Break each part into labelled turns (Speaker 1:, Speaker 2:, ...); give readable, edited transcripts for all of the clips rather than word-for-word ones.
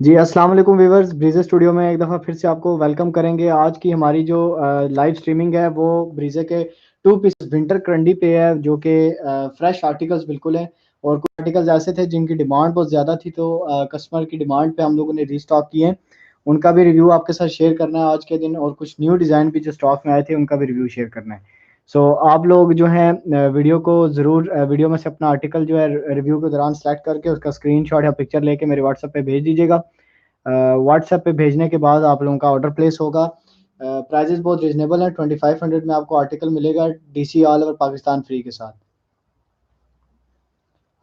Speaker 1: जी, अस्सलाम वालेकुम viewers, ब्रीज़े studio में एक दफ़ा फिर से आपको वेलकम करेंगे। आज की हमारी जो लाइव स्ट्रीमिंग है वो ब्रीज़े के 2 पीस विंटर क्रंडी पे है, जो कि फ्रेश आर्टिकल्स बिल्कुल हैं। और कुछ आर्टिकल्स ऐसे थे जिनकी डिमांड बहुत ज़्यादा थी, तो कस्टमर की डिमांड पे हम लोगों ने रीस्टॉक किए हैं। उनका भी रिव्यू आपके साथ शेयर करना है आज के दिन, और कुछ न्यू डिज़ाइन भी जो स्टॉक में आए थे उनका भी रिव्यू शेयर करना है। आप लोग जो हैं वीडियो को ज़रूर वीडियो में से अपना आर्टिकल जो है रिव्यू के दौरान सेलेक्ट करके उसका स्क्रीनशॉट या पिक्चर लेके मेरे व्हाट्सएप पे भेज दीजिएगा। व्हाट्सएप पे भेजने के बाद आप लोगों का ऑर्डर प्लेस होगा। प्राइसेस बहुत रीज़नेबल हैं, 2500 में आपको आर्टिकल मिलेगा DC all over Pakistan free के साथ।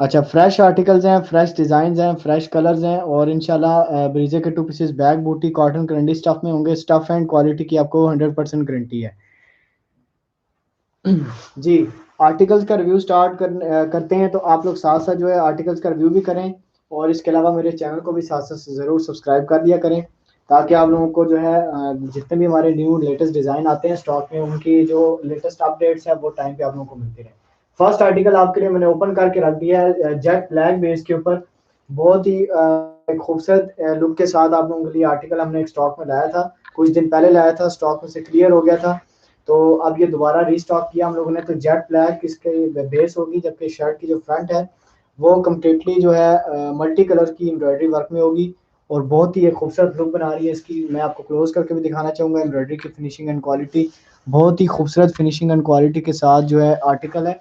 Speaker 1: अच्छा, फ्रेश आर्टिकल्स हैं, फ्रेश डिज़ाइंस हैं, फ्रेश कलर्स हैं, और इंशाल्लाह ब्रीज़े के 2 पीसेस बैग बूटी कॉटन करंडी स्टफ में होंगे। स्टफ एंड क्वालिटी की आपको 100% गारंटी है। जी, आर्टिकल्स का रिव्यू करते हैं, तो आप लोग साथ-साथ जो है आर्टिकल्स का रिव्यू भी करें, और इसके अलावा मेरे चैनल को भी साथ-साथ ज़रूर सब्सक्राइब कर दिया करें, ताकि आप लोगों को जो है जितने भी हमारे न्यू लेटेस्ट डिज़ाइन आते हैं स्टॉक में, उनकी जो लेटेस्ट अपडेट्स हैं वो टाइम पे आप लोगों को मिलती रहें। फर्स्ट आर्टिकल आपके लिए मैंने ओपन करके रख दिया है जेट ब्लैक बेस के ऊपर। बहुत ही खूबसूरत लुक के साथ आप लोगों के लिए आर्टिकल हमने एक स्टॉक में लाया था। कुछ दिन पहले लाया था, स्टॉक में से क्लियर हो गया था। तो अब ये दोबारा रीस्टॉक किया हम लोगों ने, तो जेट ब्लैक इसके बेस होगी, जबकि शर्ट की जो फ्रंट है वो कम्प्लीटली जो है मल्टी कलर की एम्ब्रॉयडरी वर्क में होगी, और बहुत ही एक खूबसूरत लुक बना रही है इसकी। मैं आपको क्लोज करके भी दिखाना चाहूँगा एम्ब्रॉयडरी की फिनिशिंग एंड क्वालिटी। बहुत ही खूबसूरत फिनिशिंग एंड क्वालिटी के साथ जो है आर्टिकल है।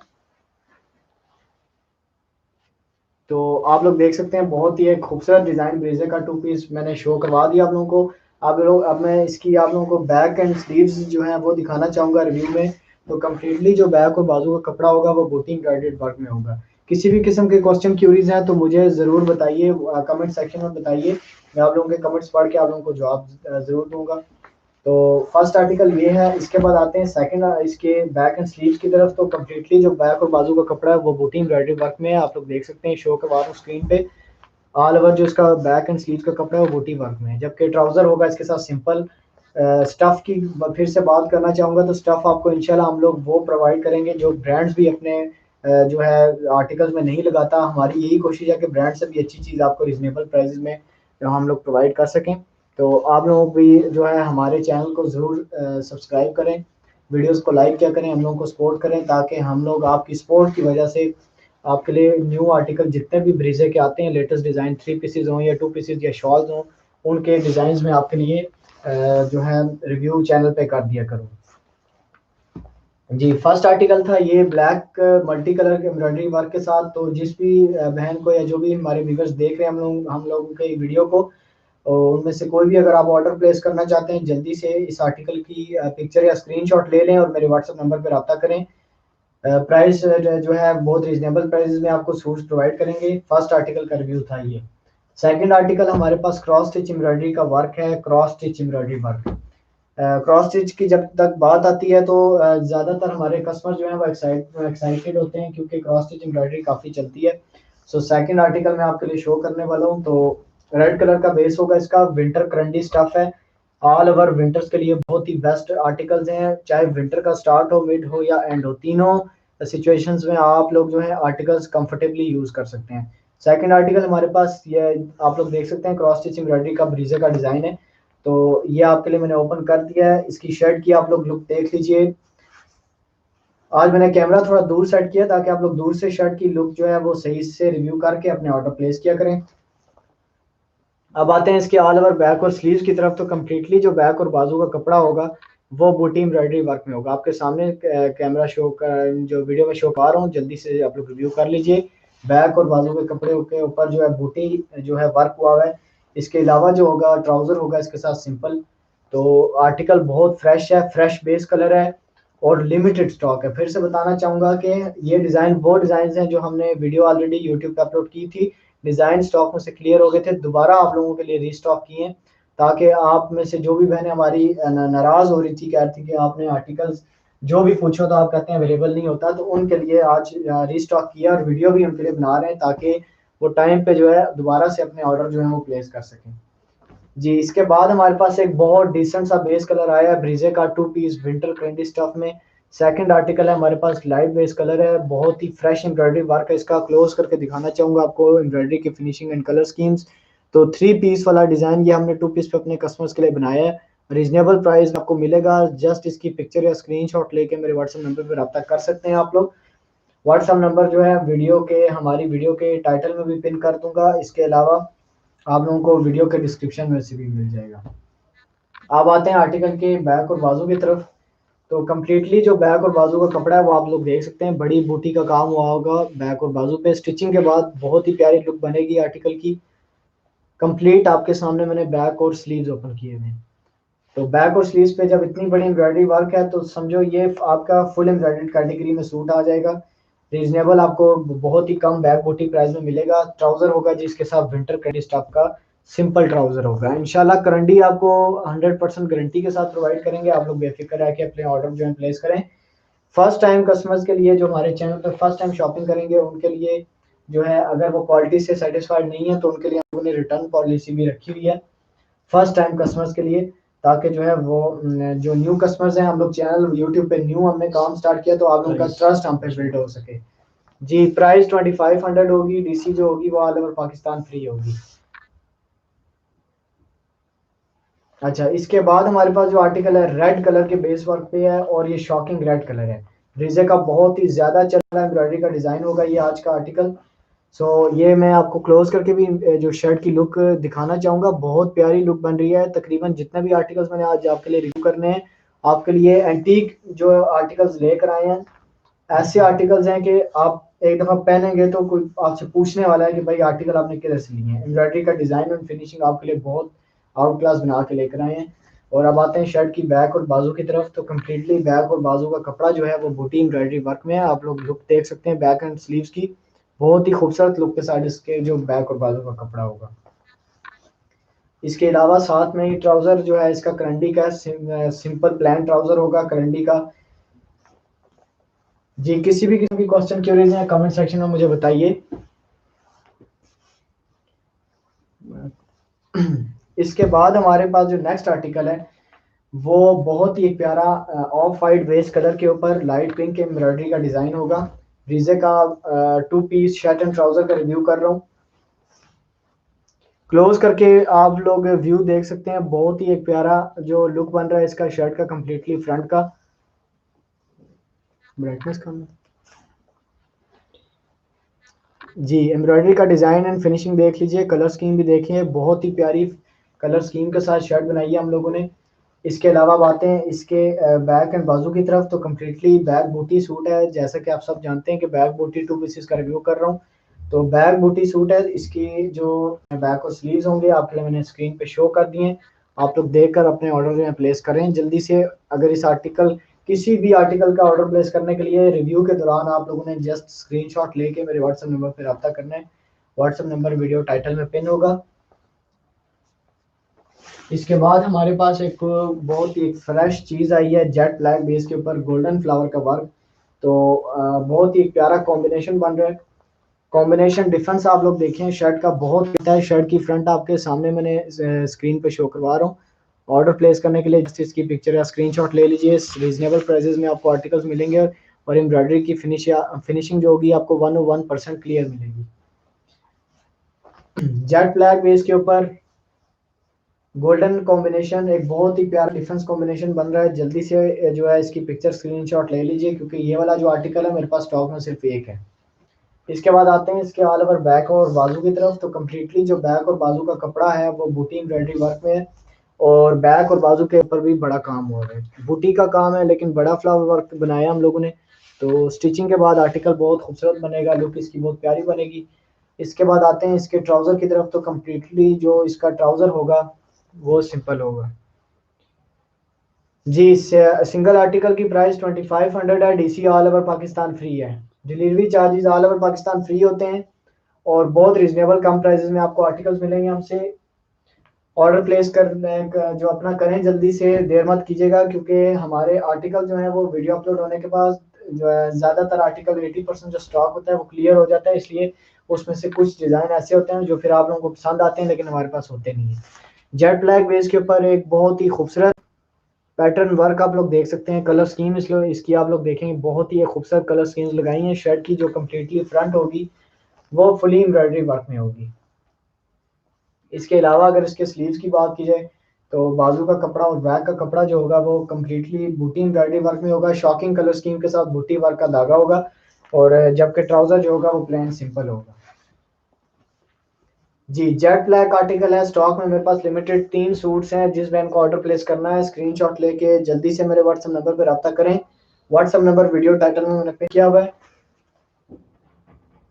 Speaker 1: तो आप लोग देख सकते हैं, बहुत ही एक खूबसूरत डिज़ाइन ब्रेज़र का 2 पीस मैंने शो करवा दिया आप लोगों को। अब मैं इसकी आप लोगों को बैक एंड स्लीव्स जो हैं वो दिखाना चाहूँगा रिव्यू में। तो कंप्लीटली जो बैक और बाजू का कपड़ा होगा वो बूटी एम्ब्रॉयडर्ड वर्क में होगा। किसी भी किस्म के क्वेश्चन क्यूरीज हैं तो मुझे ज़रूर बताइए, कमेंट सेक्शन में बताइए। मैं आप लोगों के कमेंट्स पढ़ के आप लोगों को जवाब ज़रूर दूँगा। तो फर्स्ट आर्टिकल ये है। इसके बाद आते हैं सेकंड, इसके बैक एंड स्लीव्स की तरफ। तो कंप्लीटली जो बैक और बाजू का कपड़ा है वो बूटी एम्ब्रॉयडरी वर्क में है। आप लोग देख सकते हैं, शो करवा रहा हूँ स्क्रीन पे। ऑल ओवर जो इसका बैक एंड स्लीव का कपड़ा है वो बूटी वर्क में है, जबकि ट्राउजर होगा इसके साथ सिंपल। स्टफ की फिर से बात करना चाहूँगा, तो स्टफ आपको इंशाल्लाह हम लोग वो प्रोवाइड करेंगे जो ब्रांड्स भी अपने जो है आर्टिकल्स में नहीं लगाता। हमारी यही कोशिश है कि ब्रांड से भी अच्छी चीज़ आपको रिजनेबल प्राइसेस में हम लोग प्रोवाइड कर सकें। तो आप लोग भी जो है हमारे चैनल को ज़रूर सब्सक्राइब करें, वीडियोस को लाइक किया करें, हम लोग को सपोर्ट करें, ताकि हम लोग आपकी सपोर्ट की वजह से आपके लिए न्यू आर्टिकल जितने भी ब्रीजे के आते हैं, लेटेस्ट डिज़ाइन 3 पीसेस हों या 2 पीसेस या शॉल्स हों, उनके डिज़ाइंस में आपके लिए जो है रिव्यू चैनल पे कर दिया करूँ। जी, फर्स्ट आर्टिकल था ये ब्लैक मल्टी कलर के एम्ब्रॉयडरी वर्क के साथ। तो जिस भी बहन को या जो भी हमारे व्यूअर्स देख रहे हैं हम लोगों के वीडियो को, उनमें से कोई भी अगर आप ऑर्डर प्लेस करना चाहते हैं, जल्दी से इस आर्टिकल की पिक्चर या स्क्रीनशॉट ले लें और मेरे व्हाट्सएप नंबर पे रब्ता करें। प्राइस जो है बहुत रीजनेबल प्राइस में आपको सूट्स प्रोवाइड करेंगे। फर्स्ट आर्टिकल का रिव्यू था ये। सेकंड आर्टिकल हमारे पास क्रॉस स्टिच एम्ब्रॉयडरी का वर्क है, cross stitch embroidery work. Cross stitch की जब तक बात आती है तो ज़्यादातर हमारे कस्टमर जो है वो एक्साइटेड होते हैं, क्योंकि क्रॉस स्टिच एम्ब्रॉयडरी काफ़ी चलती है। सेकंड आर्टिकल मैं आपके लिए शो करने वाला हूँ। तो रेड कलर का बेस होगा इसका, विंटर क्रंडी स्टफ है। ऑल ओवर विंटर्स के लिए बहुत ही बेस्ट आर्टिकल्स हैं, चाहे विंटर का स्टार्ट हो, मिड हो या एंड हो, तीनों सिचुएशंस में आप लोग जो है आर्टिकल्स कंफर्टेबली यूज कर सकते हैं। सेकंड आर्टिकल हमारे पास ये आप लोग देख सकते हैं, क्रॉस स्टिच एम्ब्रॉयडरी का ब्रीजे का डिजाइन है। तो ये आपके लिए मैंने ओपन कर दिया है। इसकी शर्ट की आप लोग लुक देख लीजिए। आज मैंने कैमरा थोड़ा दूर सेट किया ताकि आप लोग दूर से शर्ट की लुक जो है वो सही से रिव्यू करके अपने ऑर्डर प्लेस किया करें। अब आते हैं इसके ऑल ओवर बैक और स्लीव्स की तरफ। तो कम्प्लीटली जो बैक और बाजू का कपड़ा होगा वो बूटी एम्ब्रॉयडरी वर्क में होगा। आपके सामने कैमरा शो कर जो वीडियो में शो कर रहा हूँ, जल्दी से आप लोग रिव्यू कर लीजिए। बैक और बाजू के कपड़े के ऊपर जो है बूटी जो है वर्क हुआ हुआ है। इसके अलावा जो होगा ट्राउजर होगा इसके साथ सिंपल। तो आर्टिकल बहुत फ्रेश है, फ्रेश बेस कलर है, और लिमिटेड स्टॉक है। फिर से बताना चाहूंगा कि ये डिज़ाइन वो डिज़ाइन हैं जो हमने वीडियो ऑलरेडी यूट्यूब पे अपलोड की थी। डिज़ाइन स्टॉक में से क्लियर हो गए थे, दोबारा आप लोगों के लिए रीस्टॉक किए हैं, ताकि आप में से जो भी बहनें हमारी नाराज़ हो रही थी, कह रही थी कि आपने आर्टिकल्स जो भी पूछो तो आप कहते हैं अवेलेबल नहीं होता, तो उनके लिए आज रीस्टॉक किया और वीडियो भी उनके लिए बना रहे हैं, ताकि वो टाइम पे जो है दोबारा से अपने ऑर्डर जो है वो प्लेस कर सकें। जी, इसके बाद हमारे पास एक बहुत डिसेंट सा बेस कलर आया है ब्रीजे का 2 पीस विंटर ट्रेंडी स्टफ में। सेकंड आर्टिकल है हमारे पास, लाइट बेस कलर है, बहुत ही फ्रेश एम्ब्रॉयडरी वर्क है इसका। क्लोज करके दिखाना चाहूंगा आपको एम्ब्रॉयडरी की फिनिशिंग एंड कलर स्कीम्स। तो 3 पीस वाला डिज़ाइन ये हमने 2 पीस पे अपने कस्टमर्स के लिए बनाया है। रीजनेबल प्राइस आपको मिलेगा। जस्ट इसकी पिक्चर या स्क्रीनशॉट लेके मेरे व्हाट्सएप नंबर पे रब्ता कर सकते हैं आप लोग। व्हाट्सएप नंबर जो है हमारी वीडियो के टाइटल में भी पिन कर दूंगा। इसके अलावा आप लोगों को वीडियो के डिस्क्रिप्शन में से भी मिल जाएगा। अब आते हैं आर्टिकल के बैक और बाजू की तरफ। तो कम्प्लीटली जो बैक और बाजू का कपड़ा है वो आप लोग देख सकते हैं, बड़ी बूटी का काम हुआ होगा बैक और बाजू पे। स्टिचिंग के बाद बहुत ही प्यारी लुक बनेगी आर्टिकल की। कंप्लीट आपके सामने मैंने बैक और स्लीव्स ओपन किए हैं। तो बैक और स्लीव्स पे जब इतनी बड़ी एम्ब्रॉयडरी वर्क है तो समझो ये आपका फुल एम्ब्रॉयडरी कैटेगरी में सूट आ जाएगा। रीजनेबल आपको बहुत ही कम बैक बूटी प्राइस में मिलेगा। ट्राउजर होगा जिसके साथ विंटर करंडी स्टफ का सिंपल ट्राउजर होगा। इंशाल्लाह करंडी आपको 100% गारंटी के साथ प्रोवाइड करेंगे। आप लोग बेफिक्र रह के अपने ऑर्डर जो है प्लेस करें। फर्स्ट टाइम कस्टमर्स के लिए जो हमारे चैनल पर फर्स्ट टाइम शॉपिंग करेंगे उनके लिए जो है, अगर वो क्वालिटी से सेटिस्फाइड नहीं है तो उनके लिए हमने रिटर्न पॉलिसी भी रखी हुई है फर्स्ट टाइम कस्टमर्स के लिए, ताकि जो है वो जो न्यू कस्टमर्स हैं, हम लोग चैनल यूट्यूब पे न्यू हमने काम स्टार्ट किया तो आप लोगों का ट्रस्ट हम पे बिल्ड हो सके। जी प्राइस 2500 होगी। डीसी जो होगी वो ऑल ओवर पाकिस्तान फ्री होगी। अच्छा, इसके बाद हमारे पास जो आर्टिकल है रेड कलर के बेस वर्क पे है और ये शॉकिंग रेड कलर है। ब्रीजे का बहुत ही ज्यादा चल रहा है एम्ब्रॉयडरी का डिजाइन होगा ये आज का आर्टिकल। ये मैं आपको क्लोज करके भी जो शर्ट की लुक दिखाना चाहूंगा। बहुत प्यारी लुक बन रही है। तकरीबन जितने भी आर्टिकल्स मैंने आज आपके लिए रिव्यू करने हैं, आपके लिए एंटीक जो आर्टिकल्स लेकर आए हैं। ऐसे आर्टिकल्स हैं कि आप एक दफा पहनेंगे तो कोई आपसे पूछने वाला है कि भाई आर्टिकल आपने किधर से लिए हैं। एम्ब्रॉयडरी का डिजाइन और फिनिशिंग आपके लिए बहुत आउट क्लास बना के लेकर आए हैं। और अब आते हैं शर्ट की बैक और बाजू की तरफ। तो कम्प्लीटली बैक और बाजू का कपड़ा जो है वो बूटी एम्ब्रॉयडरी वर्क में है। आप लोग लुक देख सकते हैं बैक एंड स्लीव्स की। बहुत ही खूबसूरत लुक के साथ इसके जो बैक और बाजू का कपड़ा होगा। इसके अलावा साथ में ही ट्राउजर जो है इसका करंडी का सिंपल प्लान ट्राउजर होगा करंडी का। जी किसी भी किस्म की क्वेश्चन क्यूरीज हैं कमेंट सेक्शन में मुझे बताइए। इसके बाद हमारे पास जो नेक्स्ट आर्टिकल है वो बहुत ही प्यारा ऑफ वाइट बेस कलर के ऊपर लाइट पिंक एम्ब्रॉयडरी का डिजाइन होगा। ब्रीजे का 2 पीस शर्ट एंड ट्राउजर का रिव्यू कर रहा हूँ। क्लोज करके आप लोग व्यू देख सकते हैं। बहुत ही एक प्यारा जो लुक बन रहा है इसका शर्ट का कम्प्लीटली फ्रंट का। ब्राइटनेस कम है। जी एम्ब्रॉयडरी का डिजाइन एंड फिनिशिंग देख लीजिए, कलर स्कीम भी देखिए। बहुत ही प्यारी कलर स्कीम के साथ शर्ट बनाई है हम लोगों ने। इसके अलावा बातें हैं इसके बैक एंड बाजू की तरफ। तो कम्प्लीटली बैक बूटी सूट है। जैसा कि आप सब जानते हैं कि बैक बूटी 2 पीसेस का रिव्यू कर रहा हूँ। तो बैक बूटी सूट है। इसकी जो बैक और स्लीव्स होंगे आपके लिए मैंने स्क्रीन पे शो कर दिए हैं। आप लोग देखकर अपने ऑर्डर में प्लेस करें जल्दी से। अगर इस आर्टिकल किसी भी आर्टिकल का ऑर्डर प्लेस करने के लिए रिव्यू के दौरान आप लोगों ने जस्ट स्क्रीनशॉट लेके मेरे व्हाट्सएप नंबर पर रब्ता करना है। व्हाट्सएप नंबर वीडियो टाइटल में पिन होगा। इसके बाद हमारे पास एक बहुत ही फ्रेश चीज़ आई है जेट ब्लैक बेस के ऊपर गोल्डन फ्लावर का वर्क। तो बहुत ही प्यारा कॉम्बिनेशन बन रहा है। कॉम्बिनेशन डिफरेंस आप लोग देखें शर्ट का बहुत अच्छा है। शर्ट की फ्रंट आपके सामने मैंने स्क्रीन पे शो करवा रहा हूँ। ऑर्डर प्लेस करने के लिए जस्ट इसकी पिक्चर या स्क्रीनशॉट ले लीजिए। रीजनेबल प्राइसेस में आपको आर्टिकल्स मिलेंगे और एम्ब्रॉयडरी की फिनिशिंग जो होगी आपको 101% क्लियर मिलेगी। जेट ब्लैक बेस के ऊपर गोल्डन कॉम्बिनेशन एक बहुत ही प्यारा डिफरेंस कॉम्बिनेशन बन रहा है। जल्दी से जो है इसकी पिक्चर स्क्रीनशॉट ले लीजिए क्योंकि ये वाला जो आर्टिकल है मेरे पास स्टॉक में सिर्फ एक है। इसके बाद आते हैं इसके ऑल ओवर बैक और बाजू की तरफ। तो कम्प्लीटली जो बैक और बाजू का कपड़ा है वो बूटी एम्ब्रॉयडरी वर्क में है और बैक और बाजू के ऊपर भी बड़ा काम हो रहा है। बूटी का काम है लेकिन बड़ा फ्लावर वर्क बनाया हम लोगों ने। तो स्टिचिंग के बाद आर्टिकल बहुत खूबसूरत बनेगा, लुक इसकी बहुत प्यारी बनेगी। इसके बाद आते हैं इसके ट्राउजर की तरफ। तो कम्प्लीटली जो इसका ट्राउजर होगा वो सिंपल होगा। जी सिंगल आर्टिकल की प्राइस 2500 है। DC all over Pakistan free है। Delivery charges all over Pakistan free होते हैं और बहुत रिजनेबल कम प्राइसेस में आपको आर्टिकल्स मिलेंगे हमसे। ऑर्डर प्लेस करने का जो अपना करें जल्दी से, देर मत कीजिएगा क्योंकि हमारे आर्टिकल जो है वो वीडियो अपलोड होने के बाद जो है ज़्यादातर आर्टिकल 80% जो स्टॉक होता है वो क्लियर हो जाता है। इसलिए उसमें से कुछ डिज़ाइन ऐसे होते हैं जो फिर आप लोगों को पसंद आते हैं लेकिन हमारे पास होते नहीं है। जेट ब्लैक बेस के ऊपर एक बहुत ही खूबसूरत पैटर्न वर्क आप लोग देख सकते हैं। कलर स्कीम इसकी आप लोग देखेंगे बहुत ही खूबसूरत कलर स्कीम्स लगाई हैं। शर्ट की जो कम्प्लीटली फ्रंट होगी वो फुली एम्ब्रॉयडरी वर्क में होगी। इसके अलावा अगर इसके स्लीव्स की बात की जाए तो बाजू का कपड़ा और बैक का कपड़ा जो होगा वो कम्प्लीटली बूटी एम्ब्रॉयडरी वर्क में होगा, शॉकिंग कलर स्कीम के साथ बूटी वर्क का धागा होगा, और जबकि ट्राउजर जो होगा वो प्लेन सिंपल होगा। जी, जेट ब्लैक आर्टिकल है स्टॉक में मेरे पास लिमिटेड 3 सूट्स हैं। जिस बहन को ऑर्डर प्लेस करना है स्क्रीनशॉट लेके जल्दी से मेरे व्हाट्सएप नंबर पर रब्ता करें। व्हाट्सएप नंबर वीडियो टाइटल में मैंने पे किया हुआ है,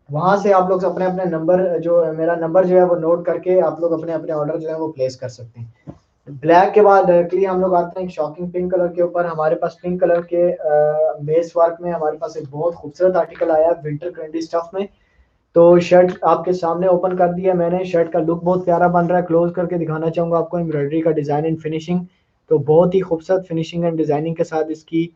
Speaker 1: वहां से आप लोग अपने अपने नंबर, जो मेरा नंबर जो है वो नोट करके आप लोग अपने अपने ऑर्डर जो है वो प्लेस कर सकते हैं। ब्लैक के बाद डायरेक्टली हम लोग आते हैं शॉकिंग पिंक कलर के ऊपर। हमारे पास पिंक कलर के बेस वर्क में हमारे पास एक बहुत खूबसूरत आर्टिकल आया है विंटर ट्रेंडी स्टफ में। तो शर्ट आपके सामने ओपन कर दिया मैंने। शर्ट का लुक बहुत प्यारा बन रहा है, क्लोज करके दिखाना चाहूंगा आपको एम्ब्रॉयडरी का डिजाइन एंड फिनिशिंग। तो बहुत ही खूबसूरत फिनिशिंग एंड डिजाइनिंग के साथ इसकी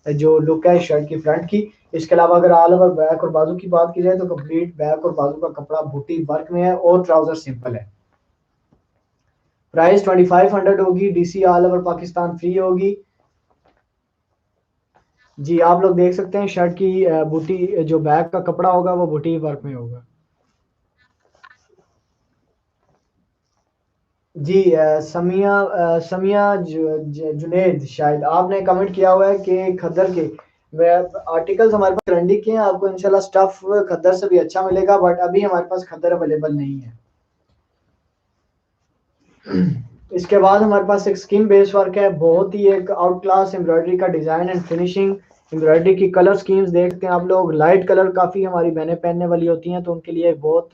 Speaker 1: जो लुक है शर्ट की फ्रंट की। इसके अलावा अगर ऑल ओवर बैक और बाजू की बात की जाए तो कंप्लीट बैक और बाजू का कपड़ा बूटी वर्क में है और ट्राउजर सिंपल है। प्राइस 2500 होगी, DC all over Pakistan free होगी। जी, आप लोग देख सकते हैं शर्ट की बूटी, जो बैक का कपड़ा होगा वो बूटी वर्क में होगा। जी, जुनेद शायद आपने कमेंट किया हुआ है कि खद्दर के आर्टिकल्स हमारे पास ट्रेंडी के हैं, आपको इंशाल्लाह स्टफ खद्दर से भी अच्छा मिलेगा, बट अभी हमारे पास खद्दर अवेलेबल नहीं है। इसके बाद हमारे पास एक स्किन बेस वर्क है, बहुत ही एक आउट क्लास एम्ब्रॉयडरी का डिजाइन एंड फिनिशिंग। एम्ब्रॉयडरी की कलर स्कीम्स देखते हैं आप लोग, लाइट कलर काफी हमारी बहनें पहनने वाली होती हैं, तो उनके लिए बहुत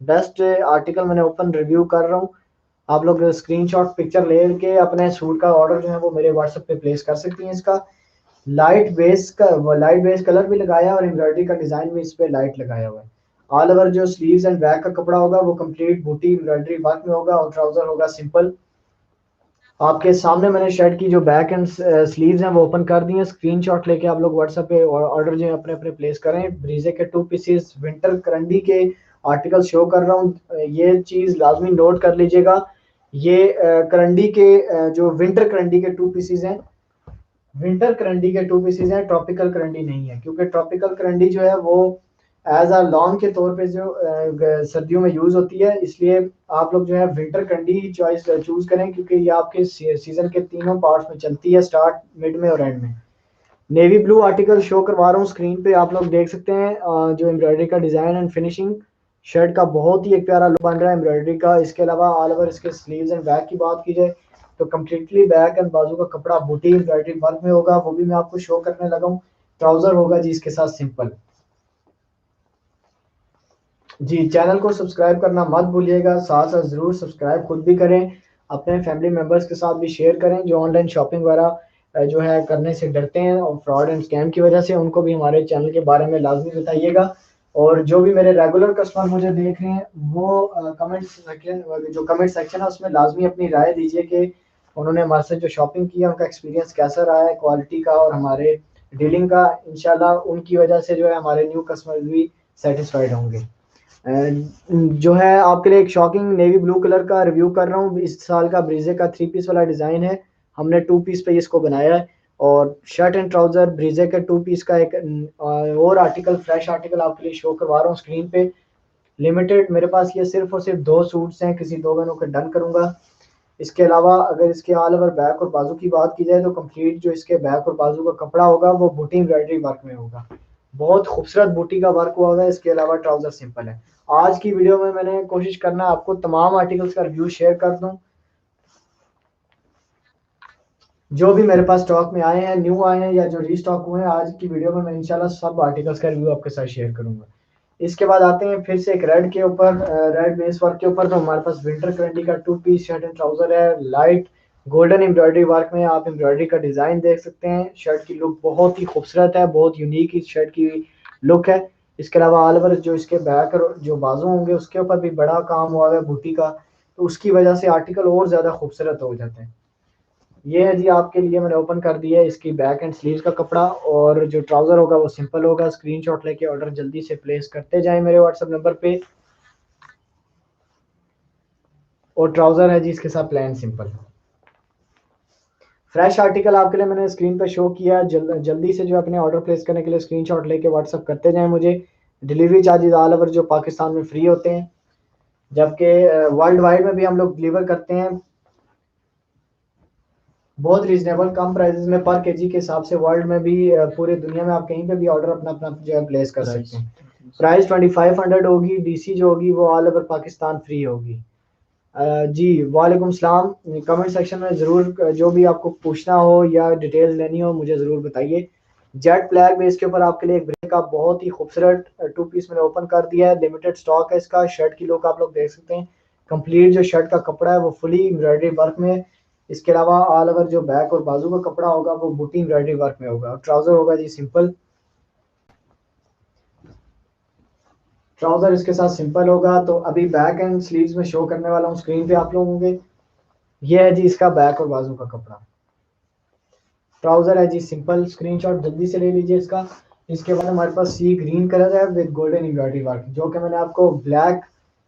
Speaker 1: बेस्ट आर्टिकल मैंने ओपन रिव्यू कर रहा हूँ। आप लोग स्क्रीनशॉट पिक्चर लेके अपने सूट का ऑर्डर जो है वो मेरे व्हाट्सएप पे प्लेस कर सकती हैं। इसका लाइट बेस कलर भी लगाया है और एम्ब्रॉयडरी का डिजाइन भी इस पे लाइट लगाया हुआ है। ऑल ओवर जो स्लीव्स एंड बैक का कपड़ा होगा वो कंप्लीट बूटी एम्ब्रॉयडरी वर्क में होगा और ट्राउजर होगा सिंपल। आपके सामने मैंने शर्ट की जो बैक एंड स्लीव्स हैं वो ओपन कर दी हैं। स्क्रीनशॉट लेके आप लोग व्हाट्सएप पे ऑर्डर जो है अपने अपने प्लेस करें। ब्रीजे के 2 पीसेस विंटर करंडी के आर्टिकल शो कर रहा हूँ, ये चीज लाजमी नोट कर लीजिएगा। ये करंडी के जो विंटर करंडी के 2 पीसेस हैं, विंटर करंडी के 2 पीसेस हैं, ट्रॉपिकल करंडी नहीं है, क्योंकि ट्रॉपिकल करंडी जो है वो एज अ लॉन्ग के तौर पे जो सर्दियों में यूज होती है, इसलिए आप लोग जो है विंटर करंडी ही चॉइस चूज करें, क्योंकि ये आपके सीजन के तीनों पार्ट्स में चलती है, स्टार्ट मिड में और एंड में। नेवी ब्लू आर्टिकल शो करवा रहा हूँ स्क्रीन पे, आप लोग देख सकते हैं जो एम्ब्रॉयडरी का डिजाइन एंड फिनिशिंग शर्ट का बहुत ही एक प्यारा लुक बन रहा है एम्ब्रॉयडरी का। इसके अलावा ऑल ओवर इसके स्लीव्स एंड बैक की बात की जाए तो कम्प्लीटली बैक एंड बाजू का कपड़ा बूटी एम्ब्रॉयडरी वर्क में होगा, वो भी मैं आपको शो करने लगा हूँ। ट्राउजर होगा जी इसके साथ सिंपल। जी, चैनल को सब्सक्राइब करना मत भूलिएगा, साथ साथ जरूर सब्सक्राइब खुद भी करें, अपने फैमिली मेंबर्स के साथ भी शेयर करें जो ऑनलाइन शॉपिंग वगैरह जो है करने से डरते हैं और फ्रॉड एंड स्कैम की वजह से, उनको भी हमारे चैनल के बारे में लाजमी बताइएगा। और जो भी मेरे रेगुलर कस्टमर मुझे देख रहे हैं वो कमेंट सेक्शन है उसमें लाजमी अपनी राय दीजिए कि उन्होंने हमारे से जो शॉपिंग की है उनका एक्सपीरियंस कैसा रहा है क्वालिटी का और हमारे डीलिंग का। इंशाल्लाह उनकी वजह से जो है हमारे न्यू कस्टमर भी सेटिस्फाइड होंगे। जो है आपके लिए एक शॉकिंग नेवी ब्लू कलर का रिव्यू कर रहा हूँ। इस साल का ब्रीजे का 3 पीस वाला डिजाइन है, हमने 2 पीस पे इसको बनाया है। और शर्ट एंड ट्राउजर ब्रीजे के 2 पीस का एक और आर्टिकल, फ्रेश आर्टिकल आपके लिए शो करवा रहा हूँ स्क्रीन पे। लिमिटेड मेरे पास ये सिर्फ और सिर्फ 2 सूट्स हैं, किसी 2 बहनों के डन करूंगा। इसके अलावा अगर इसके ऑल ओवर बैक और बाजू की बात की जाए तो कंप्लीट जो इसके बैक और बाजू का कपड़ा होगा वो बूटी एम्ब्रॉयडरी वर्क में होगा, बहुत खूबसूरत बूटी का वर्क हुआ है। इसके अलावा ट्राउजर सिंपल है। आज की वीडियो में मैंने कोशिश करना आपको तमाम आर्टिकल्स का रिव्यू शेयर कर दूं जो भी मेरे पास स्टॉक में आए हैं, न्यू आए हैं या जो रीस्टॉक हुए हैं। आज की वीडियो में मैं इंशाल्लाह सब आर्टिकल्स का रिव्यू आपके साथ शेयर करूंगा। इसके बाद आते हैं फिर से एक रेड के ऊपर, रेड बेस वर्क के ऊपर। तो हमारे पास विंटर करंडी का 2 पीस शर्ट एंड ट्राउजर है, लाइट गोल्डन एम्ब्रॉयडरी वर्क में। आप एम्ब्रॉयडरी का डिजाइन देख सकते हैं, शर्ट की लुक बहुत ही खूबसूरत है, बहुत यूनिक इस शर्ट की लुक है। इसके अलावा ऑल ओवर जो इसके बैक और जो बाजू होंगे उसके ऊपर भी बड़ा काम हुआ है बूटी का, तो उसकी वजह से आर्टिकल और ज्यादा खूबसूरत हो जाते हैं। ये है जी आपके लिए मैंने ओपन कर दिया है इसकी बैक एंड स्लीव्स का कपड़ा, और जो ट्राउजर होगा वो सिंपल होगा। स्क्रीनशॉट लेके ऑर्डर जल्दी से प्लेस करते जाएं मेरे व्हाट्सएप नंबर पे। और ट्राउजर है जी इसके साथ प्लेन सिंपल। फ्रेश आर्टिकल आपके लिए मैंने स्क्रीन पे शो किया। जल्दी से जो अपने ऑर्डर प्लेस करने के लिए स्क्रीनशॉट लेके व्हाट्सएप करते जाएं मुझे। डिलीवरी चार्जेस ऑल ओवर जो पाकिस्तान में फ्री होते हैं। जबकि वर्ल्ड वाइड में भी हम लोग डिलीवर करते हैं बहुत रीजनेबल कम प्राइसेस में, पर केजी के हिसाब से। वर्ल्ड में भी पूरे दुनिया में आप कहीं पे भी ऑर्डर अपना अपना जो है प्लेस कर सकते हैं। प्राइस 2500 होगी। डीसी जो होगी वो ऑल ओवर पाकिस्तान फ्री होगी। जी वालेकुम सलाम। कमेंट सेक्शन में ज़रूर जो भी आपको पूछना हो या डिटेल लेनी हो मुझे ज़रूर बताइए। जेट ब्लैक बेस के ऊपर आपके लिए एक ब्रेक का बहुत ही खूबसूरत टू पीस मैंने ओपन कर दिया है। लिमिटेड स्टॉक है इसका। शर्ट की लुक आप लोग देख सकते हैं। कंप्लीट जो शर्ट का कपड़ा है वो फुली एम्ब्रॉयडरी वर्क में। इसके अलावा ऑल ओवर जो बैक और बाजू का कपड़ा होगा वो बूटी एम्ब्रॉयडरी वर्क में होगा। और ट्राउजर होगा जी सिंपल। ट्राउजर इसके साथ सिंपल होगा। तो अभी बैक एंड स्लीव्स में शो करने वाला हूँ स्क्रीन पे आप लोगों के। ये है जी इसका बैक और बाजू का कपड़ा। ट्राउजर है जी सिंपल। स्क्रीनशॉट जल्दी से ले लीजिए इसका। इसके बाद हमारे पास सी ग्रीन कलर है विद गोल्डन एम्ब्रॉयडरी वर्क, जो कि मैंने आपको ब्लैक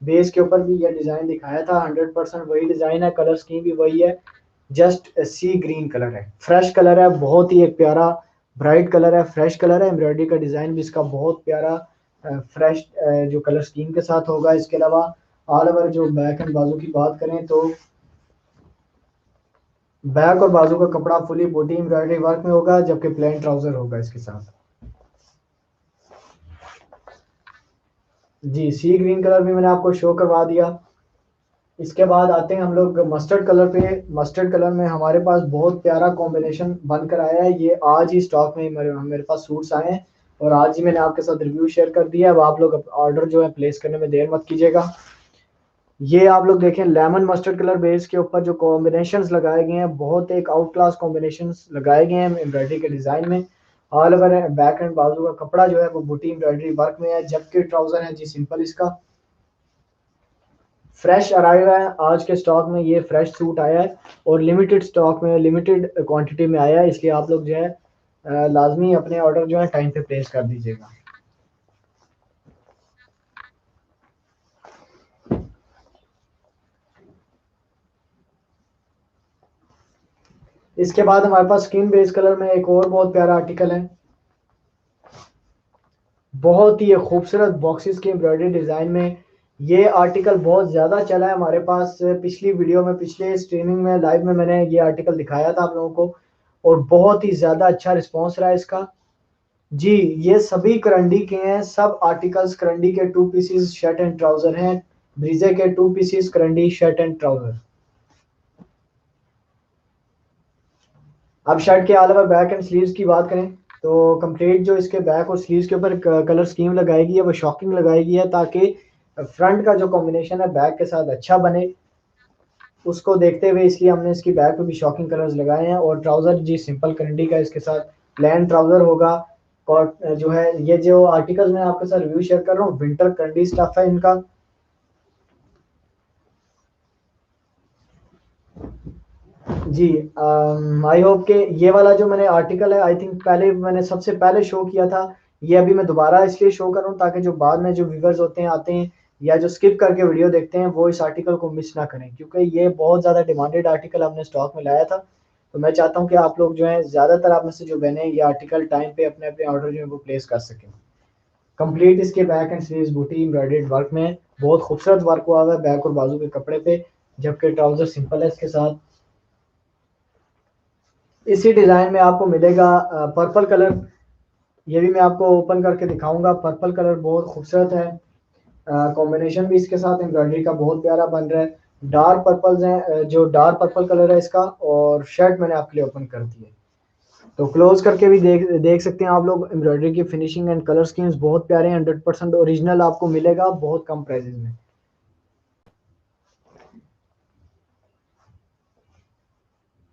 Speaker 1: बेस के ऊपर भी यह डिजाइन दिखाया था। 100% वही डिजाइन है। कलर स्कीम भी वही है। जस्ट सी ग्रीन कलर है। फ्रेश कलर है। बहुत ही एक प्यारा ब्राइट कलर है। फ्रेश कलर है। एम्ब्रॉयडरी का डिजाइन भी इसका बहुत प्यारा फ्रेश जो कलर स्कीम के साथ होगा। इसके अलावा ऑल ओवर जो बैक एंड बाजू की बात करें तो बैक और बाजू का कपड़ा फुली बॉडी एम्ब्रॉयडरी वर्क में होगा, जबकि प्लेन ट्राउजर होगा इसके साथ। जी सी ग्रीन कलर भी मैंने आपको शो करवा दिया। इसके बाद आते हैं हम लोग मस्टर्ड कलर पे। मस्टर्ड कलर में हमारे पास बहुत प्यारा कॉम्बिनेशन बनकर आया है। ये आज ही स्टॉक में मेरे पास सूट्स आए हैं और आज ही मैंने आपके साथ रिव्यू शेयर कर दिया है। अब आप लोग ऑर्डर जो है प्लेस करने में देर मत कीजिएगा। ये आप लोग देखें लेमन मस्टर्ड कलर बेस के ऊपर जो कॉम्बिनेशंस लगाए गए हैं, बहुत एक आउट क्लास कॉम्बिनेशंस लगाए गए हैं एम्ब्रॉयडरी के डिजाइन में। ऑल ओवर बैक एंड बाजू का कपड़ा जो है वो बूटी एम्ब्रॉयडरी वर्क में है, जबकि ट्राउजर है जी सिंपल इसका। फ्रेश अराइव है आज के स्टॉक में। ये फ्रेश सूट आया है और लिमिटेड स्टॉक में लिमिटेड क्वांटिटी में आया है, इसलिए आप लोग जो है लाजमी अपने ऑर्डर जो है टाइम पे प्लेस कर दीजिएगा। इसके बाद हमारे पास स्किन बेस कलर में एक और बहुत प्यारा आर्टिकल है। बहुत ही खूबसूरत बॉक्सेस के एम्ब्रॉयडरी डिजाइन में। ये आर्टिकल बहुत ज्यादा चला है हमारे पास। पिछली वीडियो में पिछले स्ट्रीमिंग में लाइव में मैंने ये आर्टिकल दिखाया था आप लोगों को और बहुत ही ज्यादा अच्छा रिस्पॉन्स रहा है इसका। जी ये सभी करंडी के हैं। सब आर्टिकल्स करंडी के two pieces shirt and trouser हैं। ब्रीजे के टू पीसीज करंडी शर्ट एंड ट्राउजर। अब शर्ट के अलावा बैक एंड स्लीव्स की बात करें तो कंप्लीट जो इसके बैक और स्लीव्स के ऊपर कलर स्कीम लगाएगी है वो शॉकिंग लगाएगी है, ताकि फ्रंट का जो कॉम्बिनेशन है बैक के साथ अच्छा बने उसको देखते हुए, इसलिए हमने इसकी बैक पे भी शॉकिंग कलर्स लगाए हैं। और ट्राउजर जी सिंपल करंडी का इसके साथ प्लेन ट्राउजर होगा। और जो है ये जो आर्टिकल मैं आपके साथ रिव्यू शेयर कर रहा हूँ विंटर करंडी स्टफ है इनका। जी आई होप के ये वाला जो मैंने आर्टिकल है आई थिंक पहले मैंने सबसे पहले शो किया था। ये अभी मैं दोबारा इसलिए शो कर रहा हूँ ताकि जो बाद में जो व्यूवर्स होते हैं आते हैं या जो स्किप करके वीडियो देखते हैं वो इस आर्टिकल को मिस ना करें, क्योंकि ये बहुत ज़्यादा डिमांडेड आर्टिकल हमने स्टॉक में लाया था। तो मैं चाहता हूँ कि आप लोग जो है ज़्यादातर आप में से जो बहने ये आर्टिकल टाइम पे अपने अपने ऑर्डर जो है वो प्लेस कर सकें। कंप्लीट इसके बैक एंड स्लीव्स बूटी एम्ब्रॉयडर्ड वर्क में बहुत खूबसूरत वर्क हुआ हुआ है बैक और बाजू के कपड़े पे, जबकि ट्राउजर सिंपल है इसके साथ। इसी डिजाइन में आपको मिलेगा पर्पल कलर। ये भी मैं आपको ओपन करके दिखाऊंगा। पर्पल कलर बहुत खूबसूरत है। कॉम्बिनेशन भी इसके साथ एम्ब्रॉयडरी का बहुत प्यारा बन रहा है। डार्क पर्पल्स हैं जो डार्क पर्पल कलर है इसका। और शर्ट मैंने आपके लिए ओपन कर दी है तो क्लोज करके भी देख देख सकते हैं आप लोग। एम्ब्रॉयडरी की फिनिशिंग एंड कलर स्कीम्स बहुत प्यारे हैं। 100% ओरिजिनल आपको मिलेगा बहुत कम प्राइसेस में।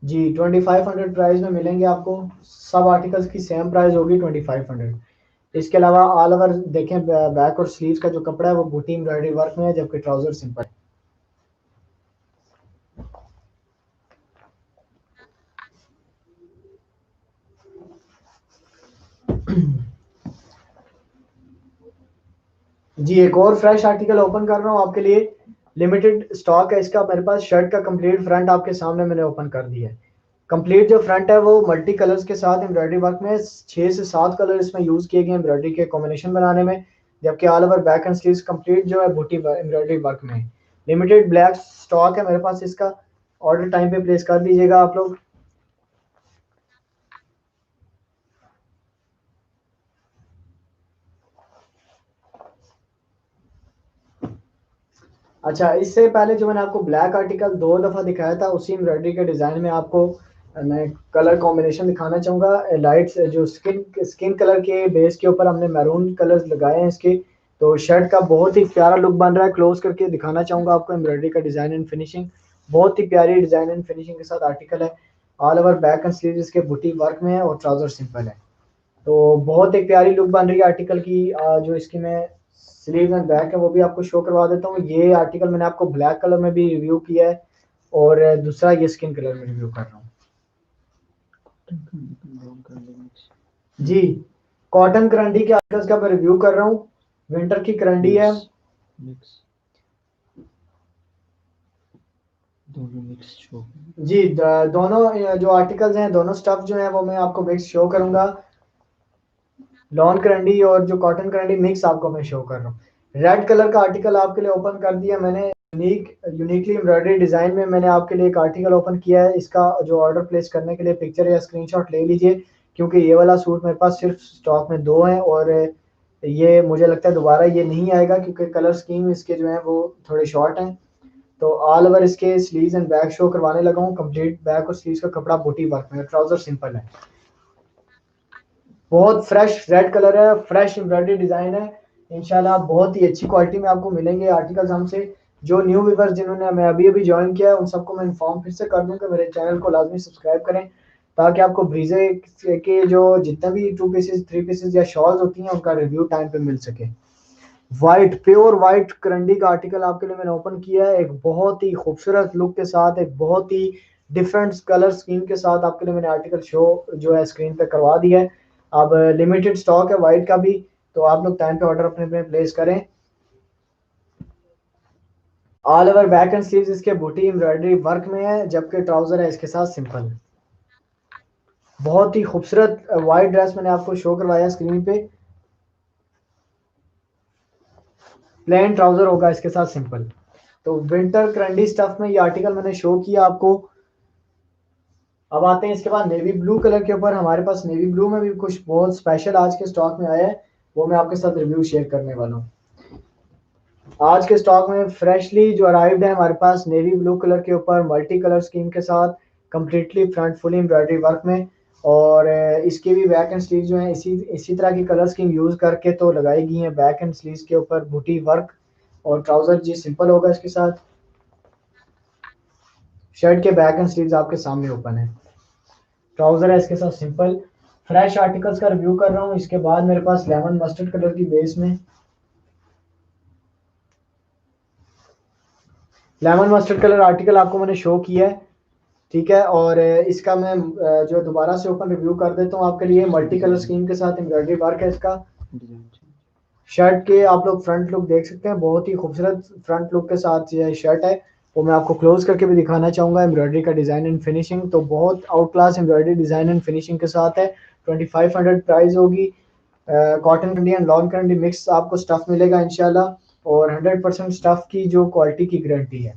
Speaker 1: जी 2500 प्राइस में मिलेंगे आपको। सब आर्टिकल्स की सेम प्राइस होगी 2500। इसके अलावा ऑल ओवर देखें बैक और स्लीव्स का जो कपड़ा है वो बूटी एम्ब्रॉयडरी वर्क में है, जबकि ट्राउजर सिंपल है। जी एक और फ्रेश आर्टिकल ओपन कर रहा हूँ आपके लिए। लिमिटेड स्टॉक है इसका मेरे पास। शर्ट का कंप्लीट फ्रंट आपके सामने मैंने ओपन कर दिया है। कंप्लीट जो फ्रंट है वो मल्टी कलर्स के साथ एम्ब्रॉयडरी वर्क में 6 से 7 कलर इसमें यूज किए गए एम्ब्रॉयडरी के कॉम्बिनेशन बनाने में, जबकि all over back and sleeves complete जो है बूटी एम्ब्रॉयडरी वर्क में है। लिमिटेड ब्लैक स्टॉक है मेरे पास इसका, ऑर्डर टाइम पे प्लेस कर दीजिएगा आप लोग। अच्छा, इससे पहले जो मैंने आपको ब्लैक आर्टिकल 2 दफ़ा दिखाया था, उसी एम्ब्रॉयडरी के डिज़ाइन में आपको मैं कलर कॉम्बिनेशन दिखाना चाहूँगा। लाइट्स जो स्किन स्किन कलर के बेस के ऊपर हमने मैरून कलर्स लगाए हैं इसके, तो शर्ट का बहुत ही प्यारा लुक बन रहा है। क्लोज करके दिखाना चाहूँगा आपको एम्ब्रॉयडरी का डिज़ाइन एंड फिनिशिंग, बहुत ही प्यारी डिज़ाइन एंड फिनिशिंग के साथ आर्टिकल है। All over back and sleeve इसके बुटी वर्क में है और ट्राउज़र सिंपल है। तो बहुत एक प्यारी लुक बन रही है आर्टिकल की। जो इसकी मैं स्लीव एंड बैक है वो भी आपको शो करवा देता हूँ। ये आर्टिकल मैंने आपको ब्लैक कलर में भी रिव्यू किया है और दूसरा ये स्किन कलर में रिव्यू कर रहा हूँ। जी, कॉटन करंडी के आर्टिकल्स का मैं रिव्यू कर रहा हूँ। विंटर की करंडी है, जी दोनों जो आर्टिकल्स हैं, दोनों स्टफ जो है वो मैं आपको मिक्स शो करूंगा। लॉन करंडी और जो कॉटन करंडी मिक्स आपको मैं शो कर रहा हूँ। रेड कलर का आर्टिकल आपके लिए ओपन कर दिया मैंने। यूनिकली एम्ब्रॉयडरी डिजाइन में मैंने आपके लिए एक आर्टिकल ओपन किया है। इसका जो ऑर्डर प्लेस करने के लिए पिक्चर या स्क्रीनशॉट ले लीजिए, क्योंकि ये वाला सूट मेरे पास सिर्फ स्टॉक में 2 हैं और ये मुझे लगता है दोबारा ये नहीं आएगा, क्योंकि कलर स्कीम इसके जो है वो थोड़े शॉर्ट हैं। तो ऑल ओवर इसके स्लीव्स एंड बैक शो करवाने लगा हूँ। कंप्लीट बैक और स्लीव्स का कपड़ा बूटी वर्क में, ट्राउजर सिंपल है। बहुत फ्रेश रेड कलर है, फ्रेश एम्ब्रॉयडरी डिजाइन है। इंशाल्लाह बहुत ही अच्छी क्वालिटी में आपको मिलेंगे आर्टिकल्स हमसे। जो न्यू व्यूअर्स जिन्होंने हमें अभी अभी ज्वाइन किया है, उन सबको मैं इन्फॉर्म फिर से कर दूं कि मेरे चैनल को लाजमी सब्सक्राइब करें, ताकि आपको ब्रीजे के जो जितने भी 2 पीसेस 3 पीसेस या शॉल्स होती हैं उनका रिव्यू टाइम पे मिल सके। व्हाइट, प्योर व्हाइट करंडी का आर्टिकल आपके लिए मैंने ओपन किया है, एक बहुत ही खूबसूरत लुक के साथ, एक बहुत ही डिफरेंट कलर स्कीम के साथ आपके लिए मैंने आर्टिकल शो जो है स्क्रीन पे करवा दिया है। अब लिमिटेड स्टॉक है व्हाइट का भी, तो आप लोग टाइम पे ऑर्डर अपने प्लेस करें। All over back and sleeves इसके बूटी एम्ब्रॉयडरी वर्क में है, जबकि ट्राउजर है इसके साथ सिंपल। बहुत ही खूबसूरत व्हाइट ड्रेस मैंने आपको शो करवाया स्क्रीन पे। प्लेन ट्राउजर होगा इसके साथ सिंपल। तो विंटर करंडी स्टफ में ये आर्टिकल मैंने शो किया आपको। अब आते हैं इसके बाद नेवी ब्लू कलर के ऊपर। हमारे पास नेवी ब्लू में भी कुछ बहुत स्पेशल आज के स्टॉक में आया है, वो मैं आपके साथ रिव्यू शेयर करने वाला हूँ। आज के स्टॉक में फ्रेशली जो अराइव्ड है हमारे पास नेवी ब्लू कलर के ऊपर मल्टी कलर स्कीम के साथ, completely front full embroidery work में। और इसके भी बैक एंड स्लीव जो है इसी इसी तरह की कलर स्कीम यूज करके तो लगाई गई है बैक एंड स्लीव के ऊपर बूटी वर्क। और ट्राउजर जी सिंपल होगा इसके साथ। शर्ट के बैक एंड स्लीव्स आपके सामने ओपन है। ट्राउजर है इसके साथ सिंपल। फ्रेश आर्टिकल्स का रिव्यू कर रहा हूँ। इसके बाद मेरे पास लेमन मस्टर्ड कलर की बेस में लेमन मस्टर्ड कलर आर्टिकल आपको मैंने शो किया है, ठीक है। और इसका मैं जो दोबारा से ओपन रिव्यू कर देता हूँ आपके लिए। मल्टी कलर स्कीम के साथ एम्ब्रॉयडरी वर्क है इसका। शर्ट के आप लोग फ्रंट लुक देख सकते हैं, बहुत ही खूबसूरत फ्रंट लुक के साथ ये शर्ट है, वो मैं आपको क्लोज करके भी दिखाना चाहूँगा। एम्ब्रॉयडरी का डिज़ाइन एंड फिनिशिंग तो बहुत out class embroidery design and finishing के साथ है। 2500 प्राइस होगी। Cotton candy and lawn candy mix आपको स्टफ मिलेगा इंशाल्लाह, और 100% स्टफ की जो क्वालिटी की गारंटी है।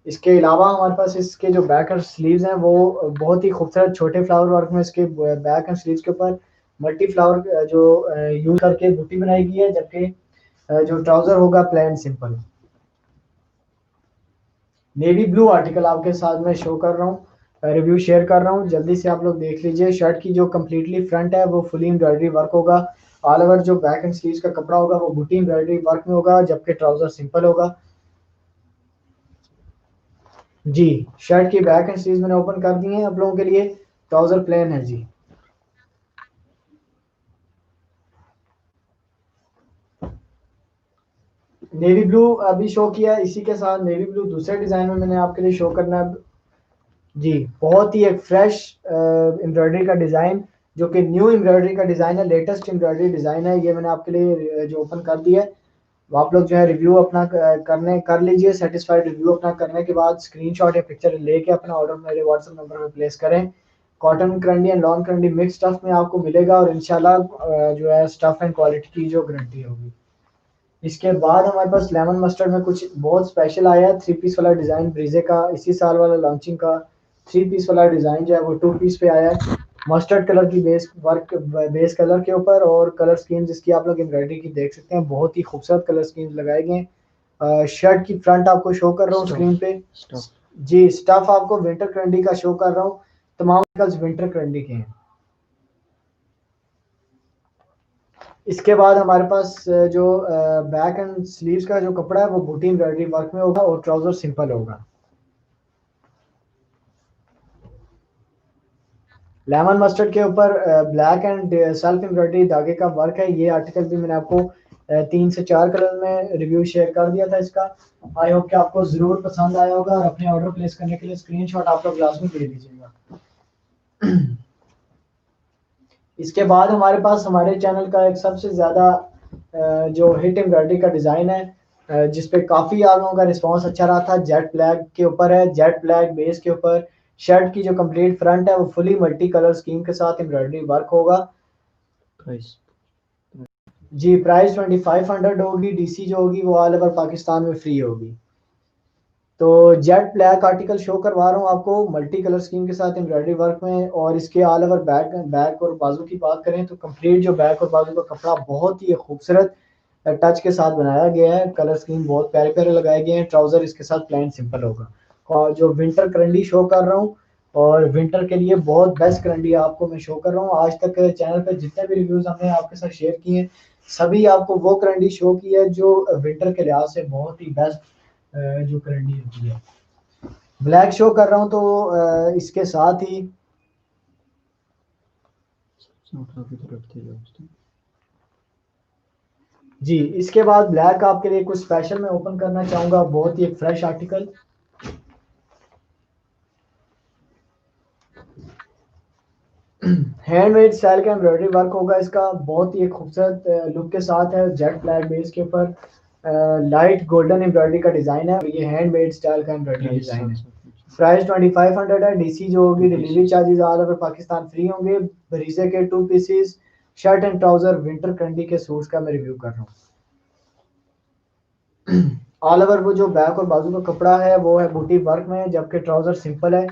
Speaker 1: इसके अलावा हमारे पास इसके जो बैक एंड स्लीव्स हैं वो बहुत ही खूबसूरत छोटे फ्लावर वर्क में इसके बैक एंड स्लीव्स के ऊपर मल्टी फ्लावर जो यूज करके बूटी बनाई गई है, जबकि जो ट्राउजर होगा plain simple. Navy blue article आपके साथ में शो कर रहा हूँ, रिव्यू शेयर कर रहा हूँ, जल्दी से आप लोग देख लीजिए। शर्ट की जो कम्प्लीटली फ्रंट है वो फुली एम्ब्रॉयडरी वर्क होगा। ऑल ओवर जो बैक एंड स्लीव्स का कपड़ा होगा वो बूटी एम्ब्रॉयडरी वर्क में होगा, जबकि ट्राउजर सिंपल होगा। जी, शर्ट की बैक एंड स्लीव्स मैंने ओपन कर दी हैं आप लोगों के लिए। ट्राउजर प्लेन है जी। नेवी ब्लू अभी शो किया है, इसी के साथ नेवी ब्लू दूसरे डिजाइन में मैंने आपके लिए शो करना है। जी, बहुत ही एक फ्रेश एम्ब्रॉयडरी का डिजाइन, जो कि न्यू एम्ब्रॉयडरी का डिजाइन है, लेटेस्ट एम्ब्रॉयडरी डिजाइन है। ये मैंने आपके लिए जो ओपन कर दिया है, वो आप लोग जो है रिव्यू अपना करने कर लीजिए। सेटिस्फाइड रिव्यू अपना करने के बाद स्क्रीनशॉट या पिक्चर लेके अपना ऑर्डर मेरे व्हाट्सएप नंबर पे प्लेस करें। कॉटन करंडी एंड लॉन करंडी मिक्स स्टफ में आपको मिलेगा, और इंशाल्लाह जो है स्टफ एंड क्वालिटी की जो गारंटी होगी। इसके बाद हमारे पास लेमन मस्टर्ड में कुछ बहुत स्पेशल आया है, 3 पीस वाला डिज़ाइन ब्रीजे का, इसी साल वाला लॉन्चिंग का 3 पीस वाला डिज़ाइन जो है वो 2 पीस पे आया है। मस्टर्ड कलर की बेस कलर के ऊपर और कलर स्कीम जिसकी आप लोग एम्ब्रॉयडरी की देख सकते हैं, बहुत ही खूबसूरत कलर स्कीम लगाए गए हैं। शर्ट की फ्रंट आपको शो कर रहा हूँ स्क्रीन पे। जी, स्टफ आपको विंटर क्रंडी का शो कर रहा हूँ, तमाम विंटर क्रंडी के हैं। इसके बाद हमारे पास जो बैक एंड स्लीव्स का जो कपड़ा है वो बूटी एम्ब्रॉयडरी वर्क में होगा और ट्राउजर सिंपल होगा। लेमन मस्टर्ड के ऊपर ब्लैक एंड सेल्फ एम्ब्रॉयडरी धागे का वर्क है। ये आर्टिकल भी मैंने आपको 3 से 4 कलर में रिव्यू शेयर कर दिया था इसका। आई होप कि आपको जरूर पसंद आया होगा और अपने ऑर्डर प्लेस करने के लिए स्क्रीनशॉट आप लोग लाजमी दे दीजिएगा। इसके बाद हमारे पास हमारे चैनल का एक सबसे ज़्यादा जो हिट एम्ब्रॉयडरी का डिज़ाइन है, जिस पे काफ़ी आप लोगों का रिस्पांस अच्छा रहा था, जेट ब्लैक के ऊपर है। जेट ब्लैक बेस के ऊपर शर्ट की जो कंप्लीट फ्रंट है वो फुली मल्टी कलर स्कीम के साथ एम्ब्रॉयडरी वर्क होगा। प्राइस जी, प्राइस 2500 होगी। डीसी जो होगी वो ऑल ओवर पाकिस्तान में फ्री होगी। तो जेट ब्लैक आर्टिकल शो करवा रहा हूँ आपको मल्टी कलर स्कीम के साथ एम्ब्रॉयडरी वर्क में, और इसके ऑल ओवर बैक और बाजू की बात करें तो कंप्लीट जो बैक और बाजू का कपड़ा बहुत ही खूबसूरत टच के साथ बनाया गया है। कलर स्कीम बहुत प्यारे प्यारे लगाए गए हैं। ट्राउजर इसके साथ प्लेन सिंपल होगा। और जो विंटर करंडी शो कर रहा हूँ, और विंटर के लिए बहुत बेस्ट करंडी आपको मैं शो कर रहा हूँ। आज तक चैनल पर जितने भी रिव्यूज हमने आपके साथ शेयर किए हैं, सभी आपको वो करंडी शो की है जो विंटर के लिहाज से बहुत ही बेस्ट जो करंडी होती है। ब्लैक शो कर रहा हूँ तो इसके साथ ही जी, इसके बाद ब्लैक आपके लिए कुछ स्पेशल मैं ओपन करना चाहूंगा, बहुत ही एक फ्रेश आर्टिकल। हैंडमेड स्टाइल का एम्ब्रॉयडरी वर्क होगा इसका, बहुत ही एक खूबसूरत लुक के साथ है। जेट ब्लैक बेस के ऊपर लाइट गोल्डन एम्ब्रॉयडरी का डिजाइन है। ये हैंडमेड स्टाइल का एम्ब्रॉयडरी डिजाइन है। प्राइस 2500 है। डीसी जो होगी delivery charges all over Pakistan free होंगे। बरीजे के 2 pieces shirt and trouser winter कंडी के सूट्स का मैं रिव्यू कर रहा हूँ। ऑल ओवर वो जो बैक और बाजू का कपड़ा है वो है बूटी वर्क में, जबकि ट्राउजर सिंपल है।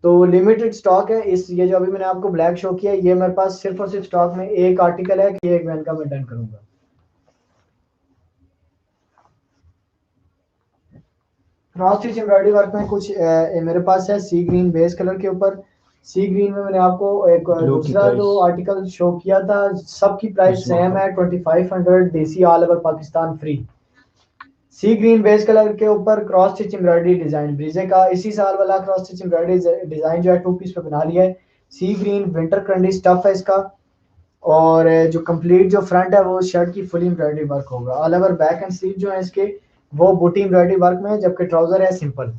Speaker 1: तो लिमिटेड स्टॉक है। इस ये जो अभी मैंने आपको ब्लैक शो किया है, ये मेरे पास सिर्फ और सिर्फ स्टॉक में एक आर्टिकल है कि एक मैं इनका मैं डन करूंगा। क्रॉस स्टिच एम्ब्रॉयडरी वर्क में कुछ मेरे पास है सी ग्रीन बेस कलर के ऊपर। सी ग्रीन में मैंने आपको एक दूसरा जो आर्टिकल शो किया था, सबकी प्राइस सेम है 2500 DC all over Pakistan free. Sea green base colour के ऊपर cross stitch embroidery design Bareeze का इसी साल वाला क्रॉस स्टिच एम्ब्रॉयडरी डिजाइन जो है 2 पीस पे बना लिया है। सी ग्रीन विंटर क्रंडी स्टफ है इसका, और जो कंप्लीट जो फ्रंट है वो शर्ट की फुल एम्ब्रॉयडरी वर्क होगा। All over back and sleeve जो है इसके वो बूटी एम्ब्रॉयडरी वर्क में है, जबकि ट्राउजर है सिंपल।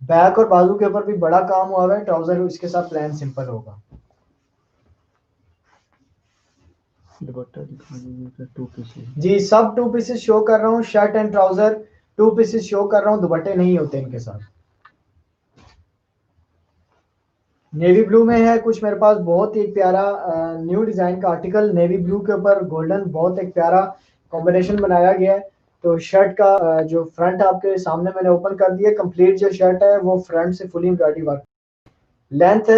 Speaker 1: बैक और बाजू के ऊपर भी बड़ा काम हुआ है। ट्राउजर इसके साथ प्लेन सिंपल होगा। दुपट्टा दिखाने 2 पीसेस जी, सब 2 पीसेस शो कर रहा हूँ। Shirt and trouser 2 pieces show कर रहा हूँ, दुपट्टे नहीं होते इनके साथ। नेवी ब्लू में है कुछ मेरे पास बहुत ही प्यारा न्यू डिजाइन का आर्टिकल। नेवी ब्लू के ऊपर गोल्डन बहुत एक प्यारा कॉम्बिनेशन बनाया गया है। तो शर्ट का जो फ्रंट आपके सामने मैंने ओपन कर दिया। कंप्लीट जो शर्ट है वो फ्रंट से fully embroidery work. Length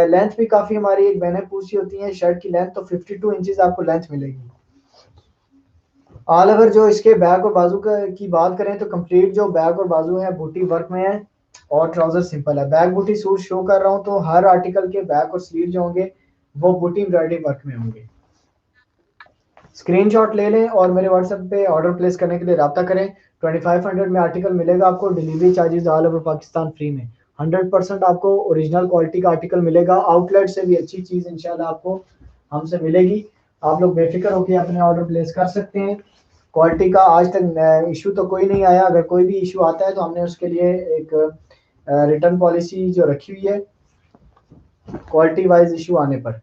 Speaker 1: length भी काफी हमारी एक मैंने पूछी होती है। शर्ट की लेंथ तो 52 इंचेस आपको लेंथ मिलेगी। ऑल ओवर जो इसके बैक और बाजू की बात करें तो कंप्लीट जो बैक और बाजू है बूटी वर्क में है, और ट्राउजर सिंपल है। बैक बूटी सूट शो कर रहा हूँ तो हर आर्टिकल के बैक और स्लीव जो होंगे वो बूटी एम्ब्रॉयडरी वर्क में होंगे। स्क्रीनशॉट ले लें और मेरे व्हाट्सएप पे ऑर्डर प्लेस करने के लिए रब्ता करें। 2500 में आर्टिकल मिलेगा आपको। Delivery charges all over Pakistan free में। 100% आपको ओरिजिनल क्वालिटी का आर्टिकल मिलेगा। आउटलेट से भी अच्छी चीज़ इंशाल्लाह आपको हमसे मिलेगी। आप लोग बेफिक्र होकर अपने ऑर्डर प्लेस कर सकते हैं। क्वालिटी का आज तक इशू तो कोई नहीं आया। अगर कोई भी इशू आता है तो हमने उसके लिए एक रिटर्न पॉलिसी जो रखी हुई है क्वालिटी वाइज इशू आने पर।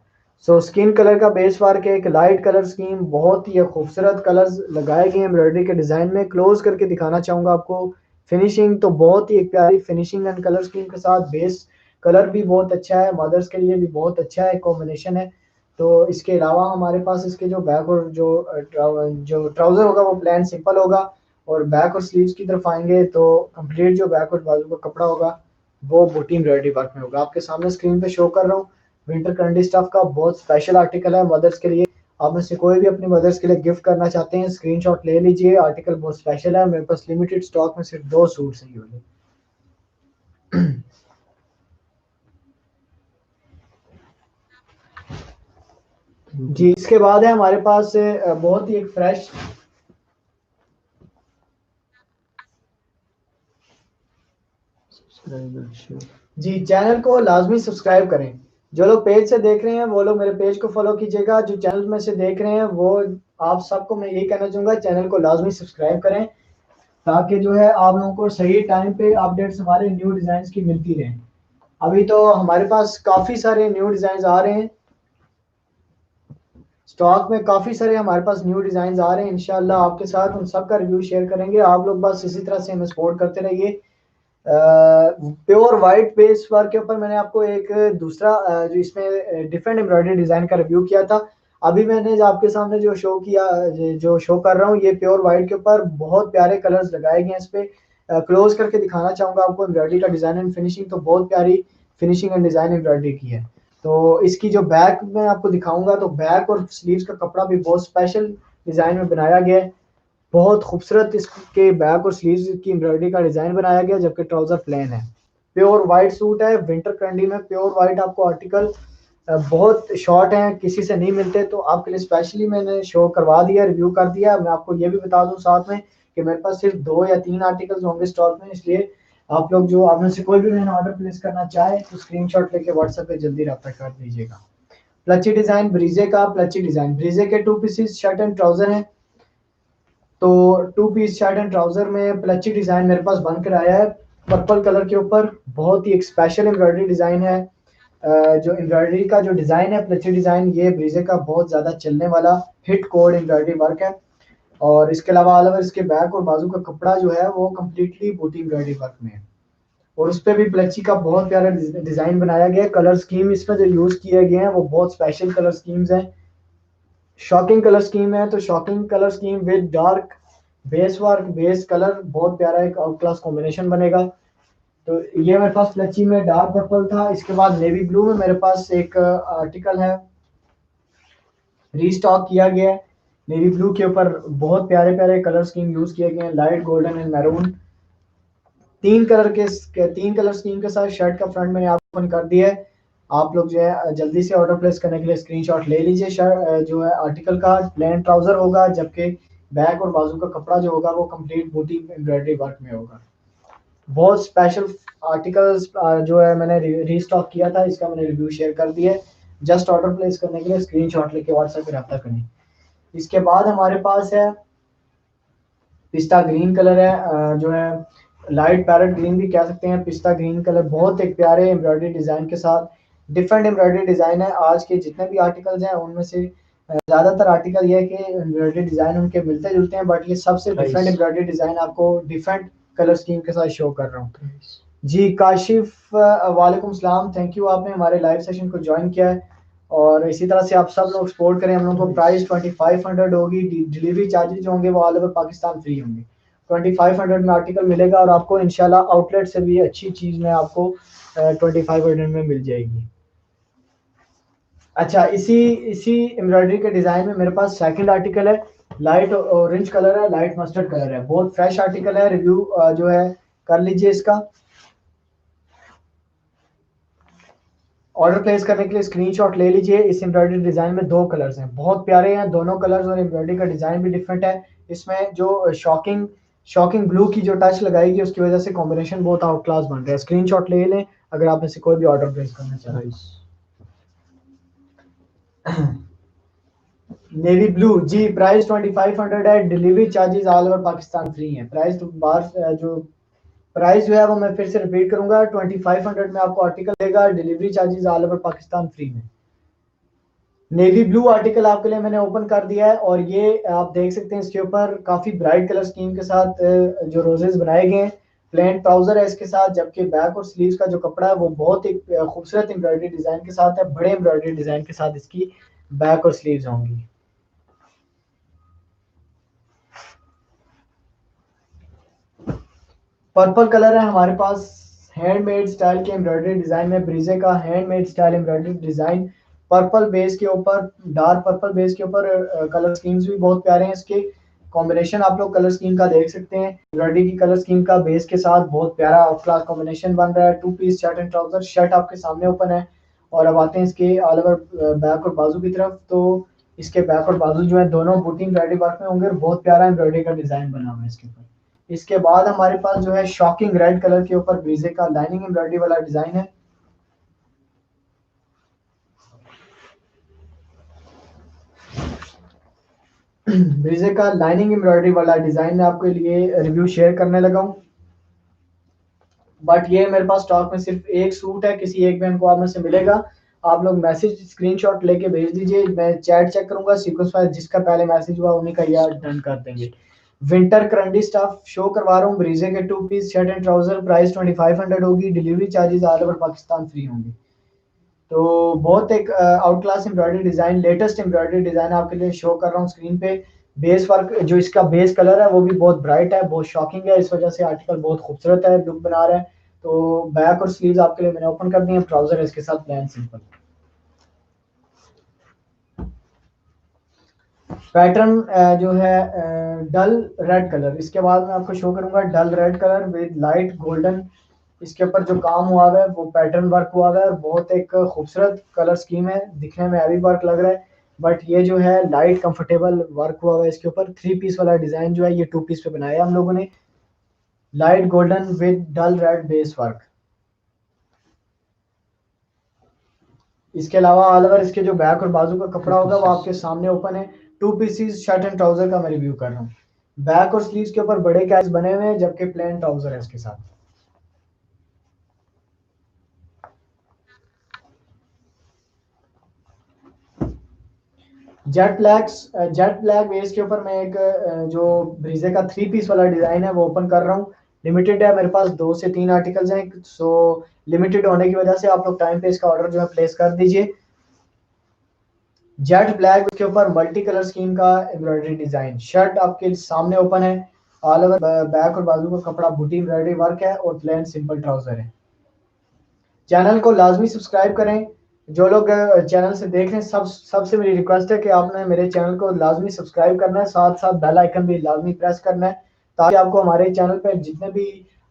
Speaker 1: सो स्किन कलर का बेस वर्क है, एक लाइट कलर स्कीम, बहुत ही खूबसूरत कलर्स लगाए गए एम्ब्रॉयडरी के डिजाइन में। क्लोज करके दिखाना चाहूंगा आपको। फिनिशिंग तो बहुत ही एक प्यारी फिनिशिंग एंड कलर स्कीम के साथ बेस कलर भी बहुत अच्छा है। मदर्स के लिए भी बहुत अच्छा है, कॉम्बिनेशन है। तो इसके अलावा हमारे पास इसके जो बैक और जो ट्राउज़र होगा वो प्लेन सिंपल होगा, और बैक और स्लीव्स की तरफ आएंगे तो कंप्लीट जो बैक और बाजू का कपड़ा होगा वो बूटी एम्ब्रॉयडरी वर्क में होगा। आपके सामने स्क्रीन पे शो कर रहा हूँ, विंटर कैंडी स्टफ का बहुत स्पेशल आर्टिकल है मदर्स के लिए। आप में से कोई भी अपनी मदर्स के लिए गिफ्ट करना चाहते हैं, स्क्रीनशॉट ले लीजिए। आर्टिकल बहुत स्पेशल है, मेरे पास लिमिटेड स्टॉक में सिर्फ 2 सूट्स हैं ये। जी, इसके बाद है हमारे पास बहुत ही एक फ्रेश। जी, चैनल को लाजमी सब्सक्राइब करें। जो लोग पेज से देख रहे हैं वो लोग मेरे पेज को फॉलो कीजिएगा, जो चैनल में से देख रहे हैं वो आप सबको मैं यही कहना चाहूँगा, चैनल को लाजमी सब्सक्राइब करें ताकि जो है आप लोगों को सही टाइम पे अपडेट्स हमारे न्यू डिज़ाइंस की मिलती रहें। अभी तो हमारे पास काफ़ी सारे न्यू डिज़ाइन आ रहे हैं, स्टॉक में काफ़ी सारे हमारे पास न्यू डिज़ाइन आ रहे हैं। इंशाल्लाह आपके साथ उन सब का रिव्यू शेयर करेंगे। आप लोग बस इसी तरह से हमें सपोर्ट करते रहिए। प्योर वाइट बेस वर्क के ऊपर मैंने आपको एक दूसरा जो इसमें डिफरेंट एम्ब्रॉयडरी डिज़ाइन का रिव्यू किया था। अभी मैंने जो आपके सामने जो शो किया, जो शो कर रहा हूँ, ये प्योर वाइट के ऊपर बहुत प्यारे कलर्स लगाए गए हैं। इस पे क्लोज करके दिखाना चाहूँगा आपको एम्ब्रॉयडरी का डिज़ाइन एंड फिनिशिंग, तो बहुत प्यारी फिनिशिंग एंड डिज़ाइन एम्ब्रॉयडरी की है। तो इसकी जो बैक में आपको दिखाऊंगा, तो बैक और स्लीव्स का कपड़ा भी बहुत स्पेशल डिज़ाइन में बनाया गया है। बहुत खूबसूरत इसके बैक और स्लीव्स की एम्ब्रॉयडरी का डिज़ाइन बनाया गया, जबकि ट्राउज़र प्लेन है। प्योर वाइट सूट है, विंटर कैंडी में प्योर वाइट आपको आर्टिकल बहुत शॉर्ट हैं, किसी से नहीं मिलते, तो आपके लिए स्पेशली मैंने शो करवा दिया, रिव्यू कर दिया। मैं आपको ये भी बता दूं साथ में कि मेरे पास सिर्फ 2 या 3 आर्टिकल्स होंगे स्टॉक में, इसलिए आप लोग जो आप में से कोई भी मैंने ऑर्डर प्लेस करना चाहे तो स्क्रीनशॉट लेके व्हाट्सएप पे जल्दी रब्ता कर दीजिएगा। प्लची डिज़ाइन ब्रीजे का, प्लची डिज़ाइन ब्रीजे के 2 पीसेस शर्ट एंड ट्राउज़र हैं। तो 2 पीस शर्ट एंड ट्राउज़र में प्लची डिज़ाइन मेरे पास बनकर आया है पर्पल कलर के ऊपर। बहुत ही एक स्पेशल एम्ब्रॉयडरी डिज़ाइन है। जो एम्ब्रॉयडरी का जो डिज़ाइन है प्लची डिज़ाइन, ये ब्रीजे का बहुत ज़्यादा चलने वाला हिट कोड एम्ब्रॉयडरी वर्क है। और इसके अलावा ऑल ओवर इसके बैक और बाजू का कपड़ा जो है वो कम्प्लीटली बूटी एम्ब्रॉयडरी वर्क में है, और उस पर भी प्लची का बहुत प्यारा डिज़ाइन बनाया गया है। कलर स्कीम इसमें जो यूज़ किए गए हैं वो बहुत स्पेशल कलर स्कीम्स हैं, शॉकिंग कलर स्कीम है। तो shocking colour scheme with dark base work, base colour, बहुत प्यारा एक आउट क्लास कॉम्बिनेशन बनेगा। तो ये मेरे पास प्लची में डार्क पर्पल था। इसके बाद नेवी ब्लू में मेरे पास एक आर्टिकल है, रीस्टॉक किया गया है। नेवी ब्लू के ऊपर बहुत प्यारे प्यारे कलर स्कीम यूज किए गए हैं, light golden and maroon. 3 colour scheme के साथ शर्ट का फ्रंट मैंने आपको ओपन कर दिया है। आप लोग जो है जल्दी से ऑर्डर प्लेस करने के लिए स्क्रीनशॉट ले लीजिए। शर्ट जो है आर्टिकल का प्लेन ट्राउजर होगा, जबकि बैक और बाजू का कपड़ा जो होगा वो कंप्लीट बूटी एम्ब्रॉयडरी वर्क में होगा। बहुत स्पेशल आर्टिकल्स जो है मैंने रीस्टॉक किया था, इसका मैंने रिव्यू शेयर कर दिया है। जस्ट ऑर्डर प्लेस करने के लिए स्क्रीनशॉट लेके व्हाट्सएप पे रब्ता करें। इसके बाद हमारे पास है पिस्ता ग्रीन कलर है, जो है लाइट पैरेट ग्रीन भी कह सकते हैं। पिस्ता ग्रीन कलर बहुत एक प्यारे एम्ब्रॉयडरी डिज़ाइन के साथ, डिफरेंट एम्ब्रॉयडरी डिज़ाइन है। आज के जितने भी आर्टिकल्स हैं उनमें से ज़्यादातर आर्टिकल ये है कि एम्ब्रॉयडरी डिज़ाइन उनके मिलते जुलते हैं, बट ये सबसे डिफरेंट एम्ब्रॉयडरी डिज़ाइन आपको डिफरेंट कलर स्कीम के साथ शो कर रहा हूँ। जी काशिफ, वालेकुम सलाम, थैंक यू, आपने हमारे लाइव सेशन को ज्वाइन किया है। और इसी तरह से आप सब लोग सपोर्ट करें हम लोग को। प्राइस 2500 होगी, डिलीवरी चार्जेज जो होंगे वो ऑल ओवर पाकिस्तान फ्री होंगे। 2500 में आर्टिकल मिलेगा और आपको इंशाल्लाह आउटलेट से भी अच्छी चीज़ में आपको 2500 में मिल जाएगी। अच्छा, इसी इसी एम्ब्रॉयडरी के डिज़ाइन में मेरे पास सेकंड आर्टिकल है, लाइट ऑरेंज कलर है, लाइट मस्टर्ड कलर है, बहुत फ्रेश आर्टिकल है। रिव्यू जो है कर लीजिए इसका। ऑर्डर प्लेस करने के लिए स्क्रीनशॉट ले लीजिए। इस एम्ब्रॉयडरी डिज़ाइन में 2 कलर्स हैं, बहुत प्यारे हैं दोनों कलर्स, और एम्ब्रॉयडरी का डिज़ाइन भी डिफरेंट है। इसमें जो शॉकिंग शॉकिंग ब्लू की जो टच लगाएगी उसकी वजह से कॉम्बिनेशन बहुत आउट क्लास बन रहा है। स्क्रीनशॉट ले लें अगर आप में से कोई भी ऑर्डर प्लेस करना चाहें। नेवी ब्लू जी, प्राइस 2500 है, delivery charges all over Pakistan free हैं। प्राइस तो बाहर जो प्राइस जो है वो मैं फिर से रिपीट करूंगा, 2500 में आपको आर्टिकल देगा, delivery charges all over Pakistan free में। नेवी ब्लू आर्टिकल आपके लिए मैंने ओपन कर दिया है, और ये आप देख सकते हैं इसके ऊपर काफी ब्राइट कलर स्कीम के साथ जो रोजेस बनाए गए हैं। प्लेन ट्राउजर है इसके साथ, जबकि बैक और स्लीव्स का जो कपड़ा है वो बहुत एक खूबसूरत एम्ब्रॉयडरी डिजाइन के साथ है, बड़े एम्ब्रॉयडरी डिजाइन के साथ इसकी बैक और स्लीव्स होंगी। पर्पल कलर है हमारे पास, हैंडमेड स्टाइल के एम्ब्रॉयडरी डिजाइन में, ब्रीजे का handmade style embroidery design purple base के ऊपर, डार्क पर्पल बेस के ऊपर। कलर स्कीम्स भी बहुत प्यारे हैं इसके, कॉम्बिनेशन आप लोग कलर स्कीम का देख सकते हैं। एम्ब्रॉयडरी की कलर स्कीम का बेस के साथ बहुत प्यारा ऑफ क्लास कॉम्बिनेशन बन रहा है। Two piece shirt and trouser, shirt आपके सामने ओपन है। और अब आते हैं इसके ऑल ओवर बैक और बाजू की तरफ। तो इसके बैक और बाजू जो है दोनों बूटी एम्ब्रॉयडरी वर्क में होंगे और बहुत प्यारा एम्ब्रॉयडरी का डिजाइन बना हुआ है इसके ऊपर। इसके बाद हमारे पास जो है शॉकिंग रेड कलर के ऊपर ब्रीजे का लाइनिंग एम्ब्रॉयडरी वाला डिजाइन है। ब्रीजे का लाइनिंग एम्ब्रॉयडरी वाला डिजाइन मैं आपके लिए रिव्यू शेयर करने लगा हूँ। बट ये मेरे पास स्टॉक में सिर्फ एक सूट है, किसी एक बहन को आप में से मिलेगा। आप लोग मैसेज स्क्रीनशॉट लेके भेज दीजिए, मैं चैट चेक करूंगा, सीक्वेंस वाइज जिसका पहले मैसेज हुआ उन्हीं का यार डन कर देंगे। विंटर करंडी स्टफ शो करवा रहा हूँ, ब्रीजे के two piece shirt and trouser, price 2500 होगी, delivery charges all over Pakistan free होंगे। तो बहुत एक out class embroidery design, latest embroidery design आपके लिए शो कर रहा हूँ स्क्रीन पे। बेस वर्क जो इसका बेस कलर है वो भी बहुत ब्राइट है, बहुत शॉकिंग है, इस वजह से आर्टिकल बहुत खूबसूरत है, लुक बना रहा है। तो बैक और स्लीव्स आपके लिए मैंने ओपन कर दी है, ट्राउजर है इसके साथ प्लेन सिंपल। पैटर्न जो है डल रेड कलर, इसके बाद मैं आपको शो करूंगा dull red colour with light golden. इसके ऊपर जो काम हुआ हुआ है वो पैटर्न वर्क हुआ हुआ है, बहुत एक खूबसूरत कलर स्कीम है, दिखने में हैवी वर्क लग रहा है। बट ये जो है लाइट कंफर्टेबल वर्क हुआ हुआ है इसके ऊपर। थ्री पीस वाला डिजाइन जो है ये टू पीस पे बनाया हम लोगों ने, light golden with dull red base work. इसके अलावा ऑल ओवर इसके जो बैक और बाजू का कपड़ा होगा वो आपके सामने ओपन है। Two pieces shirt and trouser का मैं रिव्यू कर रहा हूँ। बैक और स्लीव्स के ऊपर बड़े कैच बने हुए हैं, जबकि प्लेन ट्राउजर है इसके साथ। जेट ब्लैक बेस के ऊपर मैं एक जो ब्रीजे का थ्री पीस वाला डिजाइन है वो ओपन कर रहा हूँ। लिमिटेड है, मेरे पास 2 से 3 आर्टिकल्स हैं, सो लिमिटेड होने की वजह से आप लोग टाइम पे इसका ऑर्डर जो है प्लेस कर दीजिए। जेट ब्लैक के ऊपर मल्टी कलर स्कीम का एम्ब्रॉयडरी डिजाइन, शर्ट आपके सामने ओपन है। ऑल ओवर बैक और बाजू का कपड़ा बूटी एम्ब्रॉयडरी वर्क है और प्लेन सिंपल ट्राउजर है। चैनल को लाजमी सब्सक्राइब करें। जो लोग चैनल से देख रहे हैं सबसे मेरी रिक्वेस्ट है कि आपने मेरे चैनल को लाजमी सब्सक्राइब करना है, साथ साथ बेल आइकन भी लाजमी प्रेस करना है, ताकि आपको हमारे चैनल पर जितने भी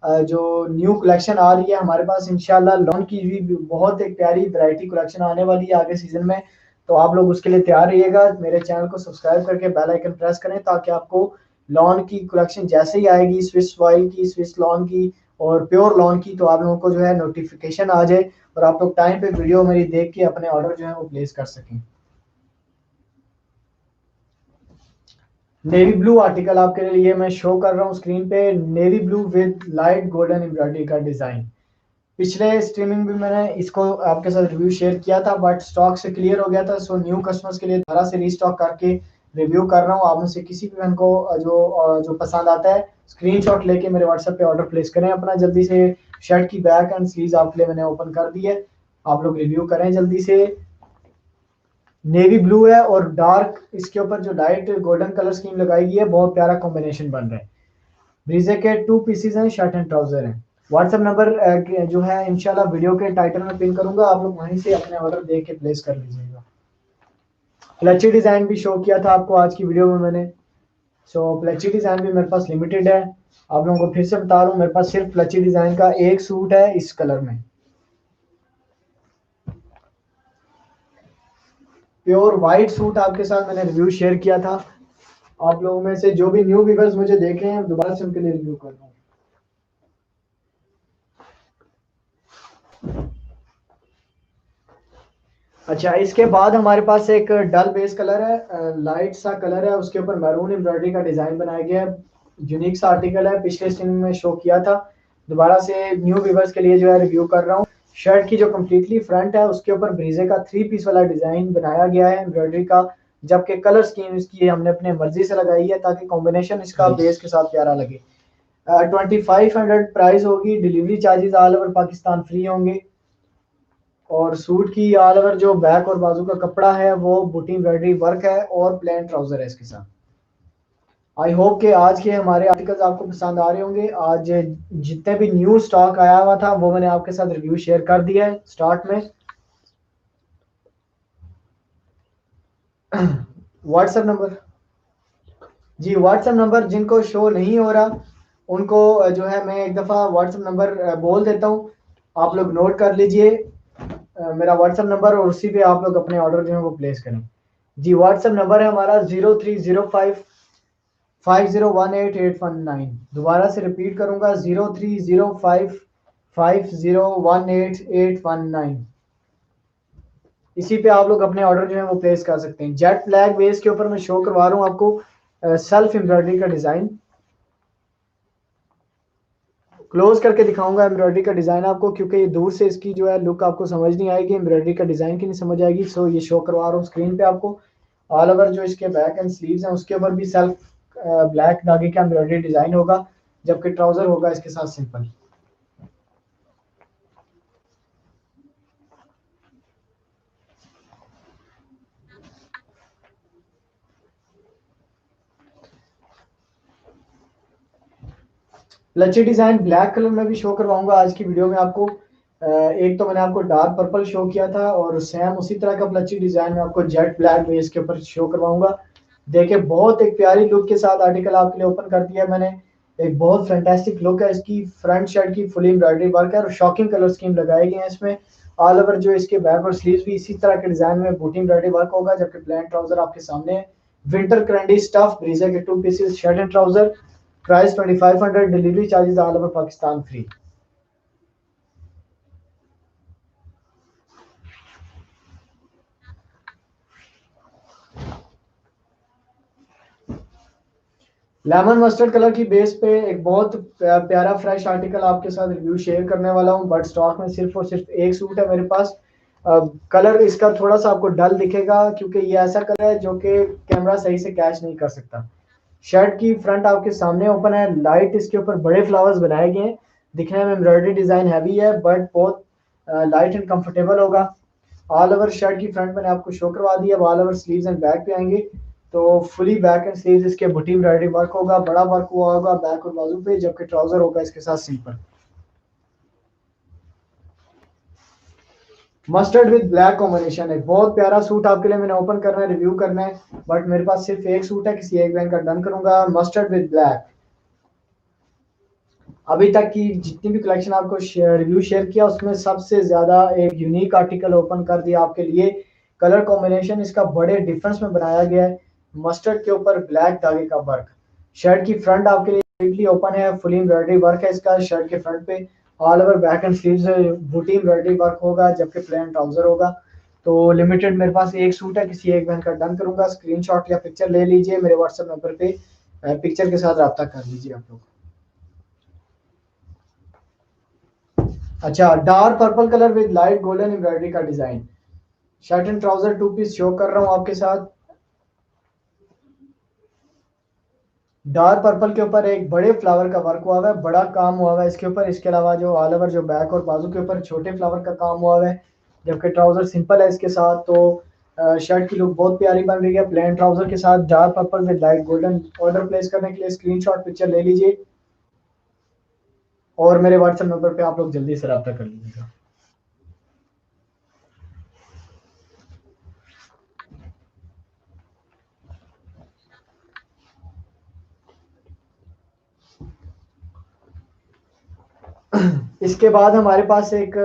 Speaker 1: जो न्यू कलेक्शन आ रही है हमारे पास इंशाल्लाह लॉन की भी बहुत एक प्यारी वैरायटी कलेक्शन आने वाली है आगे सीजन में। तो आप लोग उसके लिए तैयार रहिएगा, मेरे चैनल को सब्सक्राइब करके बेल आइकन प्रेस करें, ताकि आपको लॉन की कलेक्शन जैसे ही आएगी, स्विस वाइल की, स्विस लॉन की और प्योर लॉन की, तो आप लोगों को जो है नोटिफिकेशन आ जाए और आप लोग टाइम पे वीडियो मेरी देख के अपने ऑर्डर जो है वो प्लेस कर सकें। नेवी ब्लू आर्टिकल आपके लिए मैं शो कर रहा हूँ स्क्रीन पे, navy blue with light golden embroidery का डिजाइन। पिछले स्ट्रीमिंग में मैंने इसको आपके साथ रिव्यू शेयर किया था, बट स्टॉक से क्लियर हो गया था, सो न्यू कस्टमर्स के लिए दोबारा से रीस्टॉक करके रिव्यू कर रहा हूँ। आप में से किसी भी बहन को जो पसंद आता है स्क्रीनशॉट लेके मेरे व्हाट्सएप पे ऑर्डर प्लेस करें अपना जल्दी से। शर्ट की बैक एंड स्लीव्स आपके लिए मैंने ओपन कर दी है, आप लोग रिव्यू करें जल्दी से। नेवी ब्लू है और डार्क इसके ऊपर जो लाइट गोल्डन कलर स्कीम लगाई गई है, बहुत प्यारा कॉम्बिनेशन बन रहा है। ब्रीजे के टू पीसेज हैं, शर्ट एंड ट्राउजर हैं। व्हाट्सएप नंबर जो है इंशाल्लाह वीडियो के टाइटल में पिन करूंगा, आप लोग वहीं से अपने ऑर्डर दे के प्लेस कर लीजिएगा। प्लची डिजाइन भी शो किया था आपको आज की वीडियो में मैंने, सो प्लची डिजाइन भी मेरे पास लिमिटेड है। आप लोगों को फिर से बता रहा हूँ, मेरे पास सिर्फ प्लची डिजाइन का एक सूट है इस कलर में। प्योर व्हाइट सूट आपके साथ मैंने रिव्यू शेयर किया था। आप लोगों में से जो भी न्यू व्यूअर्स मुझे देख रहे हैं, दोबारा से उनके लिए रिव्यू कर रहा हूँ। अच्छा, इसके बाद हमारे पास एक डल बेस कलर है, लाइट सा कलर है, उसके ऊपर मैरून एम्ब्रॉयडरी का डिजाइन बनाया गया है। यूनिक सा आर्टिकल है, पिछले स्ट्रीम में शो किया था, दोबारा से न्यू व्यूअर्स के लिए जो है रिव्यू कर रहा हूँ। शर्ट की जो कम्प्लीटली फ्रंट है उसके ऊपर ब्रीजे का थ्री पीस वाला डिजाइन बनाया गया है एम्ब्रॉयडरी का, जबकि कलर स्कीम इसकी हमने अपने मर्जी से लगाई है ताकि कॉम्बिनेशन इसका बेस के साथ प्यारा लगे। 2500 प्राइस होगी, delivery charges all over Pakistan free होंगे। और सूट की ऑल ओवर जो बैक और बाजू का कपड़ा है वो बूटी एम्ब्रॉयडरी वर्क है और प्लेन ट्राउजर है इसके साथ। आई होप कि आज के हमारे आर्टिकल्स आपको पसंद आ रहे होंगे। आज जितने भी न्यू स्टॉक आया हुआ था वो मैंने आपके साथ रिव्यू शेयर कर दिया है स्टार्ट में। व्हाट्सएप नंबर, जी व्हाट्सएप नंबर जिनको शो नहीं हो रहा उनको जो है मैं एक दफ़ा व्हाट्सएप नंबर बोल देता हूँ, आप लोग नोट कर लीजिए मेरा व्हाट्सएप नंबर, और उसी पे आप लोग अपने ऑर्डर जो है वो प्लेस करें। जी व्हाट्सएप नंबर है हमारा 0305 5018 819। दोबारा से रिपीट करूंगा 0305 5018 819। इसी पे आप लोग अपने ऑर्डर जो है वो प्लेस कर सकते हैं। जेट ब्लैक बेस के ऊपर मैं शो करवा रहा हूँ आपको सेल्फ एम्ब्रॉयडरी का डिजाइन। क्लोज करके दिखाऊंगा एम्ब्रॉयडरी का डिजाइन आपको, क्योंकि ये दूर से इसकी जो है लुक आपको समझ नहीं आएगी, एम्ब्रॉयडरी का डिजाइन की नहीं समझ आएगी। सो ये शो करवा रहा हूँ स्क्रीन पे आपको। ऑल ओवर जो इसके बैक एंड स्लीव्स हैं उसके ऊपर भी सेल्फ ब्लैक धागे का एम्ब्रॉयडरी डिजाइन होगा, जबकि ट्राउजर होगा इसके साथ सिंपल। लच्छी डिजाइन ब्लैक कलर में भी शो करवाऊंगा आज की वीडियो में आपको। एक तो मैंने आपको डार्क पर्पल शो किया था और सेम उसी तरह का लच्छी डिजाइन में आपको जेट ब्लैक बेस के ऊपर शो करवाऊंगा। देखिए बहुत एक प्यारी लुक के साथ आर्टिकल आपके लिए ओपन कर दिया मैंने। एक बहुत फैंटास्टिक लुक है इसकी, फ्रंट शर्ट की फुल एम्ब्रॉयडरी वर्क है और शॉकिंग कलर स्कीम लगाए गए हैं इसमें। ऑल ओवर जो इसके बैक और स्लीव्स भी इसी तरह के डिजाइन में बूटी एम्ब्रॉयडरी वर्क होगा, जबकि प्लेन ट्राउजर आपके सामने है। विंटर क्रंडी स्टफ ब्रीजा के 2 pieces shirt and trouser, price 2500, delivery charges all over Pakistan free. Lemon mustard colour की बेस पे एक बहुत प्यारा फ्रेश आर्टिकल आपके साथ रिव्यू शेयर करने वाला हूं, बट स्टॉक में सिर्फ और सिर्फ एक सूट है मेरे पास। कलर इसका थोड़ा सा आपको डल दिखेगा क्योंकि ये ऐसा कलर है जो कि कैमरा सही से कैच नहीं कर सकता। शर्ट की फ्रंट आपके सामने ओपन है, लाइट इसके ऊपर बड़े फ्लावर्स बनाए गए हैं। दिखने में एम्ब्रॉयडरी डिजाइन हैवी है बट बहुत लाइट एंड कंफर्टेबल होगा। ऑल ओवर शर्ट की फ्रंट मैंने आपको शो करवा दिया। All over sleeves and back पे आएंगे तो फुली बैक एंड स्लीव्स इसके बुटी एम्ब्रॉयडरी वर्क होगा, बड़ा वर्क हुआ होगा बैक और बाजू पे, जबकि ट्राउजर होगा इसके साथ simple. Mustard with black combination है, बहुत प्यारा सूट आपके लिए मैंने ओपन करना है, रिव्यू करना है, बट मेरे पास सिर्फ एक सूट है, किसी एक बैंक का डन करूंगा। मस्टर्ड विद ब्लैक, अभी तक की जितनी भी कलेक्शन आपको रिव्यू शेयर किया उसमें सबसे ज्यादा एक यूनिक आर्टिकल ओपन कर दिया आपके लिए। कलर कॉम्बिनेशन इसका बड़े डिफरेंस में बनाया गया है, मस्टर्ड के ऊपर ब्लैक धागे का वर्क। शर्ट की फ्रंट आपके लिए completely ओपन है, फुली एम्ब्रॉयडरी वर्क है इसका शर्ट के फ्रंट पे। All over back and sleeves बूटी एम्ब्रॉयडरी वर्क होगा, जबकि प्लेन ट्राउजर होगा। तो लिमिटेड मेरे पास एक सूट है, किसी एक बहन का डन करूंगा। स्क्रीनशॉट या पिक्चर ले लीजिए, मेरे व्हाट्सएप नंबर पे पिक्चर के साथ रब्ता कर लीजिए आप लोग। अच्छा, dark purple colour with light golden embroidery का design, shirt and trouser 2 piece show कर रहा हूं आपके साथ। डार्क पर्पल के ऊपर एक बड़े फ्लावर का वर्क हुआ हुआ है, बड़ा काम हुआ हुआ है इसके ऊपर। इसके अलावा जो ऑल ओवर जो बैक और बाजू के ऊपर छोटे फ्लावर का काम हुआ हुआ है, जबकि ट्राउजर सिंपल है इसके साथ। तो शर्ट की लुक बहुत प्यारी बन रही है प्लेन ट्राउजर के साथ, dark purple with light golden. Order place करने के लिए स्क्रीनशॉट पिक्चर ले लीजिए और मेरे व्हाट्सएप नंबर पे आप लोग जल्दी से रब्ता कर लीजिएगा। इसके बाद हमारे पास एक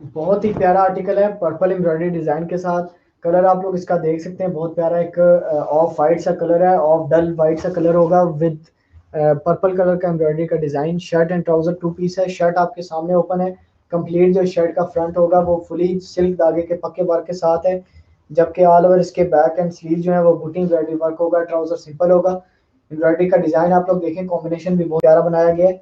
Speaker 1: बहुत ही प्यारा आर्टिकल है पर्पल एम्ब्रॉयडरी डिजाइन के साथ। कलर आप लोग इसका देख सकते हैं, बहुत प्यारा एक ऑफ वाइट सा कलर है, ऑफ डल वाइट सा कलर होगा विद पर्पल कलर का एम्ब्रॉयडरी का design. Shirt and trouser 2 piece है, शर्ट आपके सामने ओपन है। कंप्लीट जो शर्ट का फ्रंट होगा वो फुली सिल्क धागे के पक्के वर्क के साथ है, जबकि ऑल ओवर इसके बैक एंड स्लीव जो है वो बूटी एम्ब्रॉयडरी वर्क होगा, ट्राउजर सिंपल होगा। एम्ब्रॉयडरी का डिजाइन आप लोग देखें, कॉम्बिनेशन भी बहुत प्यारा बनाया गया है।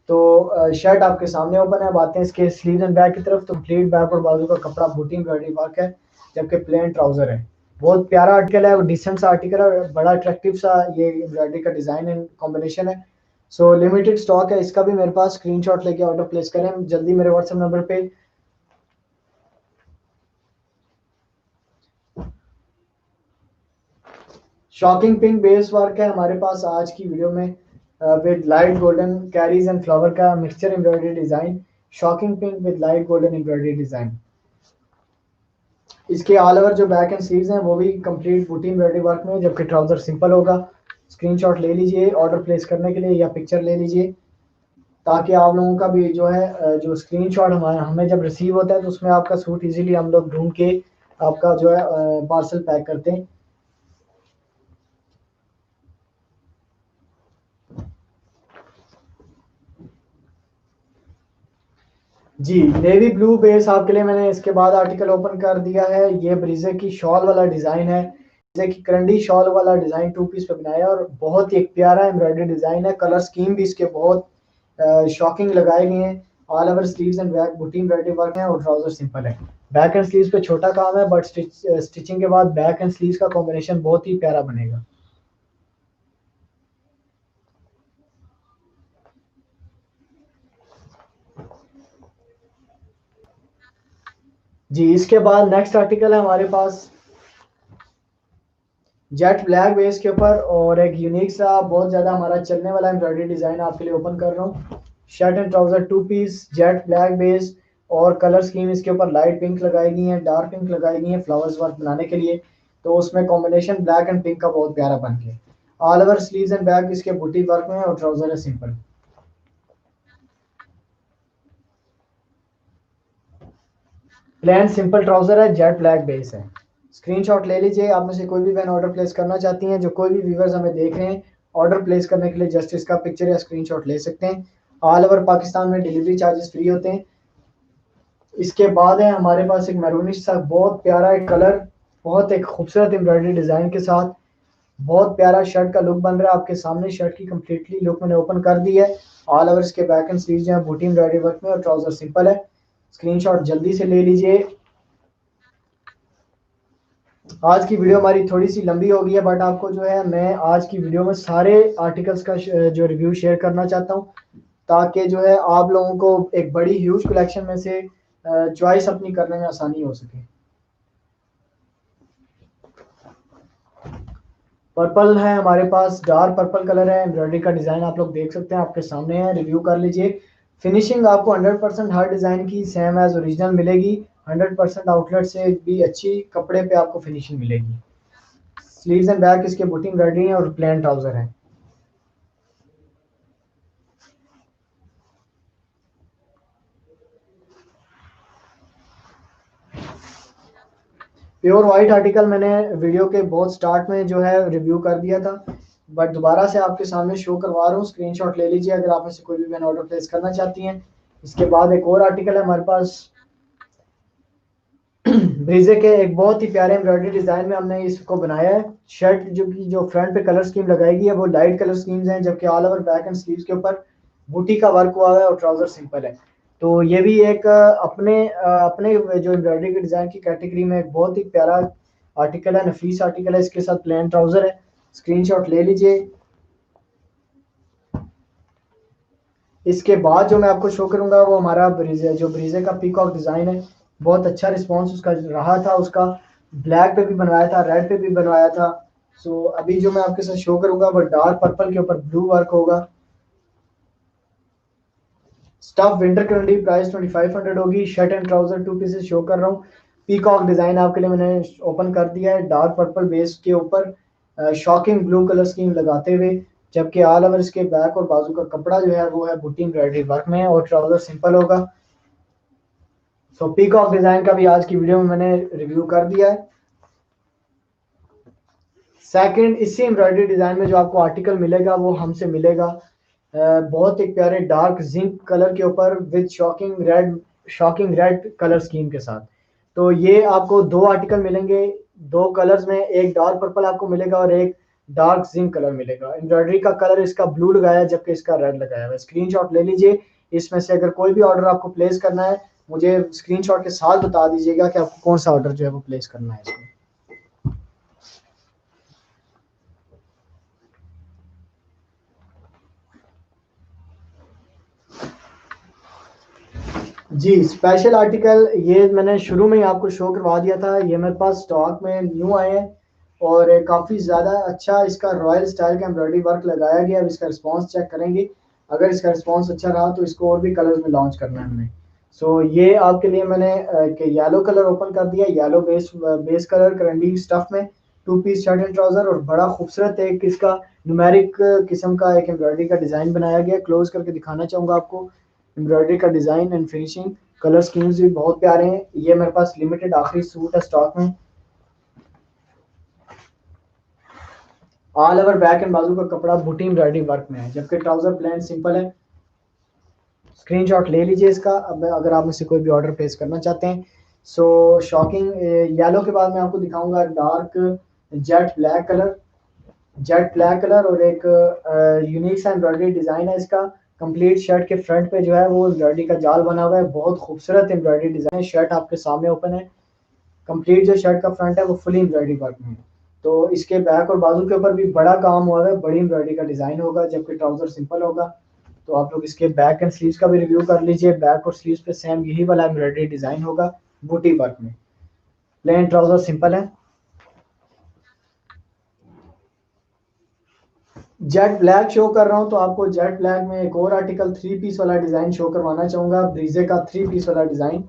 Speaker 1: तो शर्ट आपके सामने ओपन है। बातें इसके स्लीव एंड बैक की तरफ, तो कंप्लीट बैक और बाजू का कपड़ा बूटी एम्ब्रॉयडरी वर्क है, जबकि प्लेन ट्राउजर है। बहुत प्यारा आर्टिकल है, डिसेंट सा आर्टिकल है, बड़ा अट्रैक्टिव सा ये एम्ब्रॉयडरी का डिजाइन एंड कॉम्बिनेशन है। सो लिमिटेड स्टॉक है, इसका भी मेरे पास स्क्रीनशॉट लेके ऑर्डर प्लेस करें जल्दी मेरे व्हाट्सएप नंबर पे। शॉकिंग पिंक बेस वर्क है हमारे पास आज की वीडियो में विद लाइट गोल्डन कैरीज एंड फ्लावर का mixture embroidery design. Shocking pink with light golden embroidery design. इसके ऑल ओवर जो बैक एंड स्लीव्स हैं वो भी कंप्लीट बूटी एम्ब्रॉयडरी वर्क में, जबकि ट्राउजर सिंपल होगा। स्क्रीनशॉट ले लीजिए ऑर्डर प्लेस करने के लिए या पिक्चर ले लीजिए, ताकि आप लोगों का भी जो है जो स्क्रीनशॉट हमारे हमें जब रिसीव होता है तो उसमें आपका सूट इजीली हम लोग ढूंढ के आपका जो है पार्सल पैक करते हैं। जी नेवी ब्लू बेस आपके लिए मैंने इसके बाद आर्टिकल ओपन कर दिया है। ये ब्रीजे की शॉल वाला डिजाइन है, ब्रीजे की करंडी शॉल वाला डिजाइन टू पीस पे बनाया है और बहुत ही एक प्यारा एम्ब्रॉयडरी डिजाइन है। कलर स्कीम भी इसके बहुत शॉकिंग लगाए गए हैं। All over sleeves and back बूटी एम्ब्रॉयडरी वर्क है और ट्राउजर सिंपल है। बैक एंड स्लीव्स पे छोटा काम है बट स्टिचिंग के बाद बैक एंड स्लीव्स का कॉम्बिनेशन बहुत ही प्यारा बनेगा। जी इसके बाद नेक्स्ट आर्टिकल है हमारे पास जेट ब्लैक बेस के ऊपर और एक यूनिक सा बहुत ज्यादा हमारा चलने वाला एम्ब्रॉयडरी डिजाइन आपके लिए ओपन कर रहा हूँ। Shirt and trouser two piece jet black base और कलर स्कीम इसके ऊपर लाइट पिंक लगाई गई है, डार्क पिंक लगाई गई है फ्लावर्स वर्क बनाने के लिए। तो उसमें कॉम्बिनेशन ब्लैक एंड पिंक का बहुत प्यारा बन गया। All over sleeves and back इसके बूटी वर्क में और ट्राउजर है सिंपल। प्लेन सिंपल ट्राउजर है, जेट ब्लैक बेस है। स्क्रीनशॉट ले लीजिए। आप में से कोई भी बहन ऑर्डर प्लेस करना चाहती हैं, जो कोई भी व्यूवर्स हमें देख रहे हैं, ऑर्डर प्लेस करने के लिए जस्ट इसका पिक्चर या स्क्रीनशॉट ले सकते हैं। ऑल ओवर पाकिस्तान में डिलीवरी चार्जेस फ्री होते हैं। इसके बाद है हमारे पास एक मैरूनिश सा बहुत प्यारा एक कलर, बहुत एक खूबसूरत एम्ब्रॉयडरी डिजाइन के साथ बहुत प्यारा शर्ट का लुक बन रहा है आपके सामने। शर्ट की कंप्लीटली लुक मैंने ओपन कर दी है। ऑल ओवर इसके बैक एंड स्लीव जो है बूटी एम्ब्रॉयडरी वर्क में और ट्राउजर सिंपल है। स्क्रीनशॉट जल्दी से ले लीजिए। आज की वीडियो हमारी थोड़ी सी लंबी हो गई है बट आपको जो है मैं आज की वीडियो में सारे आर्टिकल्स का जो रिव्यू शेयर करना चाहता हूँ, ताकि जो है आप लोगों को एक बड़ी ह्यूज कलेक्शन में से चॉइस अपनी करने में आसानी हो सके। पर्पल है हमारे पास, डार्क पर्पल कलर है। एम्ब्रॉयडरी का डिजाइन आप लोग देख सकते हैं, आपके सामने है, रिव्यू कर लीजिए। फिनिशिंग आपको 100% हर डिजाइन की सेम एज ओरिजिनल मिलेगी। 100% आउटलेट से भी अच्छी कपड़े पे आपको फिनिशिंग मिलेगी। स्लीव्स एंड बैक इसके बूटी एम्ब्रॉयडरी है और प्लेन ट्राउजर है। प्योर वाइट आर्टिकल मैंने वीडियो के बहुत स्टार्ट में जो है रिव्यू कर दिया था, बट दोबारा से आपके सामने शो करवा रहा हूँ। स्क्रीनशॉट ले लीजिए अगर आप में से कोई भी मैंने ऑर्डर प्लेस करना चाहती हैं। इसके बाद एक और आर्टिकल है हमारे पास ब्रीजे के एक बहुत ही प्यारे एम्ब्रॉयडरी डिजाइन में हमने इसको बनाया है। शर्ट जो की जो फ्रंट पे कलर स्कीम लगाई गई है वो लाइट कलर स्कीम्स हैं, जबकि all over back and sleeves के ऊपर बूटी का वर्क हुआ है और ट्राउजर सिंपल है। तो ये भी एक अपने जो एम्ब्रॉयडरी के डिजाइन की कैटेगरी में एक बहुत ही प्यारा आर्टिकल है, नफीस आर्टिकल है। इसके साथ प्लेन ट्राउजर है। स्क्रीनशॉट ले लीजिए। इसके बाद जो मैं आपको शो करूंगा वो हमारा ब्रीजे जो ब्रीजे का पीकॉक डिजाइन है। बहुत अच्छा रिस्पॉन्स उसका रहा था। उसका ब्लैक पे भी बनवाया था, रेड पे भी बनवाया था। सो अभी जो मैं आपके साथ शो करूंगा वो डार्क पर्पल के ऊपर ब्लू वर्क होगा। स्टफ विंटर कैंडी प्राइस 2500 होगी। Shirt and trouser two pieces show कर रहा हूँ। पीकॉक डिजाइन आपके लिए मैंने ओपन कर दिया है डार्क पर्पल बेस के ऊपर शॉकिंग ब्लू कलर स्कीम लगाते हुए, जबकि ऑल ओवर इसके बैक और बाजू का कपड़ा जो है वो है बूटी एम्ब्रॉयडरी वर्क में और ट्राउजर सिंपल होगा। सो पीकॉक डिजाइन का भी आज की वीडियो में मैंने रिव्यू कर दिया है। सेकंड इसी एम्ब्रॉयडरी डिजाइन में जो आपको आर्टिकल मिलेगा वो हमसे मिलेगा बहुत एक प्यारे डार्क जिंक कलर के ऊपर with shocking red colour scheme के साथ। तो ये आपको दो आर्टिकल मिलेंगे, दो कलर्स में, एक डार्क पर्पल आपको मिलेगा और एक डार्क जिंक कलर मिलेगा। एम्ब्रॉयडरी का कलर इसका ब्लू लगाया है जबकि इसका रेड लगाया हुआ है। स्क्रीनशॉट ले लीजिए। इसमें से अगर कोई भी ऑर्डर आपको प्लेस करना है मुझे स्क्रीनशॉट के साथ बता दीजिएगा कि आपको कौन सा ऑर्डर जो है वो प्लेस करना है इसमें। जी स्पेशल आर्टिकल ये मैंने शुरू में ही आपको शो करवा दिया था, ये मेरे पास स्टॉक में न्यू आए हैं और काफ़ी ज़्यादा अच्छा इसका रॉयल स्टाइल का एम्ब्रॉयडरी वर्क लगाया गया है। अब इसका रिस्पांस चेक करेंगे, अगर इसका रिस्पांस अच्छा रहा तो इसको और भी कलर्स में लॉन्च करना है हमने। सो ये आपके लिए मैंने येलो कलर ओपन कर दिया, येलो बेस कलर करंडी स्टफ में 2 पीस शर्ट एंड ट्राउजर, और बड़ा खूबसूरत एक इसका न्यूमेरिक किस्म का एक एम्ब्रॉयडरी का डिज़ाइन बनाया गया। क्लोज करके दिखाना चाहूँगा आपको एम्ब्रॉयडरी का design and finishing, colour schemes भी बहुत प्यारे हैं। ये मेरे पास लिमिटेड आखिरी सूट है स्टॉक में। ऑल ओवर बैक एंड बाजू का कपड़ा बूटी एम्ब्रॉयडरी वर्क में है, जबकि ट्राउजर प्लेन सिंपल है। स्क्रीनशॉट ले लीजिए इसका, अब अगर आप मुझसे कोई भी ऑर्डर प्लेस करना चाहते हैं। सो शॉकिंग येलो के बाद मैं आपको दिखाऊंगा डार्क जेट ब्लैक कलर, और एक यूनिक सा एम्ब्रॉयडरी डिज़ाइन है इसका। कंप्लीट शर्ट के फ्रंट पे जो है वो एम्ब्रॉयडरी का जाल बना हुआ है, बहुत खूबसूरत एम्ब्रॉयडरी डिज़ाइन है। शर्ट आपके सामने ओपन है, कंप्लीट जो शर्ट का फ्रंट है वो फुली एम्ब्रॉयडरी वर्क में है। तो इसके बैक और बाजू के ऊपर भी बड़ा काम हुआ है, बड़ी एम्ब्रॉयडरी का डिज़ाइन होगा, जबकि ट्राउजर सिंपल होगा। तो आप लोग इसके बैक एंड स्लीव्स का भी रिव्यू कर लीजिए। बैक और स्लीव्स पे सेम यही वाला एम्ब्रॉयडरी डिज़ाइन होगा बूटी वर्क में। प्लेन ट्राउजर सिंपल है। जेट ब्लैक शो कर रहा हूँ तो आपको जेट ब्लैक में एक और आर्टिकल 3 पीस वाला डिज़ाइन शो करवाना चाहूँगा, ब्रीजे का 3 पीस वाला डिज़ाइन।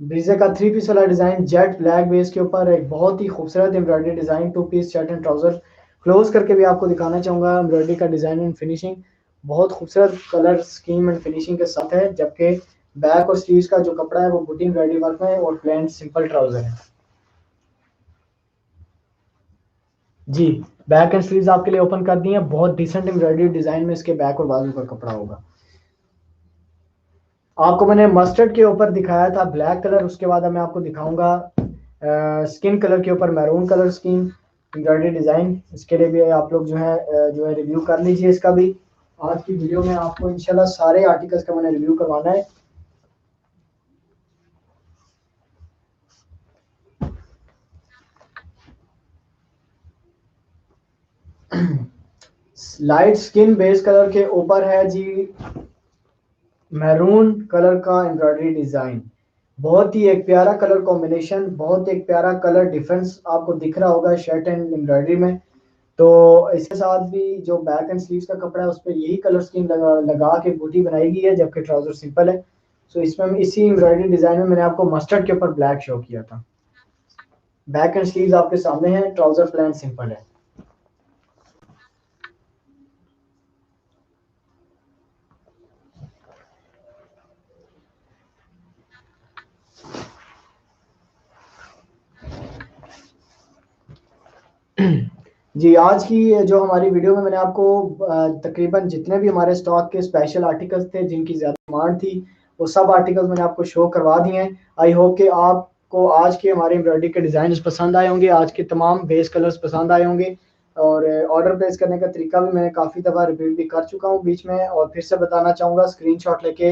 Speaker 1: ब्रीजे का 3 पीस वाला डिज़ाइन जेट ब्लैक बेस के ऊपर एक बहुत ही खूबसूरत embroidery design 2 piece shirt and trouser. Close करके भी आपको दिखाना चाहूँगा एम्ब्रॉयडरी का डिज़ाइन एंड फिनिशिंग, बहुत खूबसूरत कलर स्कीम एंड फिनिशिंग के साथ है। जबकि बैक और स्लीव्स का जो कपड़ा है वो बूटी एम्ब्रॉयडरी वर्क में है और प्लेन सिंपल ट्राउजर है। जी बैक एंड स्लीव्स आपके लिए ओपन कर दी है, बहुत डिसेंट एम्ब्रॉयडरी डिज़ाइन में इसके बैक और बाजू का कपड़ा होगा। आपको मैंने मस्टर्ड के ऊपर दिखाया था ब्लैक कलर, उसके बाद मैं आपको दिखाऊंगा स्किन कलर के ऊपर maroon colour scheme embroidery design. इसके लिए भी आप लोग जो है रिव्यू कर लीजिए इसका भी। आज की वीडियो में आपको इंशाल्लाह सारे आर्टिकल्स का मैंने रिव्यू करवाना है। लाइट स्किन बेस कलर के ऊपर है जी मैरून कलर का एम्ब्रॉयडरी डिज़ाइन, बहुत ही एक प्यारा कलर कॉम्बिनेशन, बहुत एक प्यारा कलर डिफरेंस आपको दिख रहा होगा शर्ट एंड एम्ब्रॉयडरी में। तो इसके साथ भी जो बैक एंड स्लीव्स का कपड़ा है उस पर यही कलर स्कीम लगा के बूटी बनाई गई है, जबकि ट्राउजर सिंपल है। सो इसमें इसी एम्ब्रॉयडरी डिज़ाइन में मैंने आपको मस्टर्ड के ऊपर ब्लैक शो किया था। बैक एंड स्लीव्स आपके सामने हैं, ट्राउजर प्लेन सिंपल है। जी आज की जो हमारी वीडियो में मैंने आपको तकरीबन जितने भी हमारे स्टॉक के स्पेशल आर्टिकल्स थे जिनकी ज़्यादा डिमांड थी वो सब आर्टिकल्स मैंने आपको शो करवा दिए हैं। आई होप कि आपको आज के हमारे एम्ब्रॉयडरी के डिज़ाइन पसंद आए होंगे, आज के तमाम बेस कलर्स पसंद आए होंगे। और ऑर्डर प्लेस करने का तरीका भी मैंने काफ़ी दफ़ा रिपीट भी कर चुका हूँ बीच में, और फिर से बताना चाहूँगा स्क्रीनशॉट लेके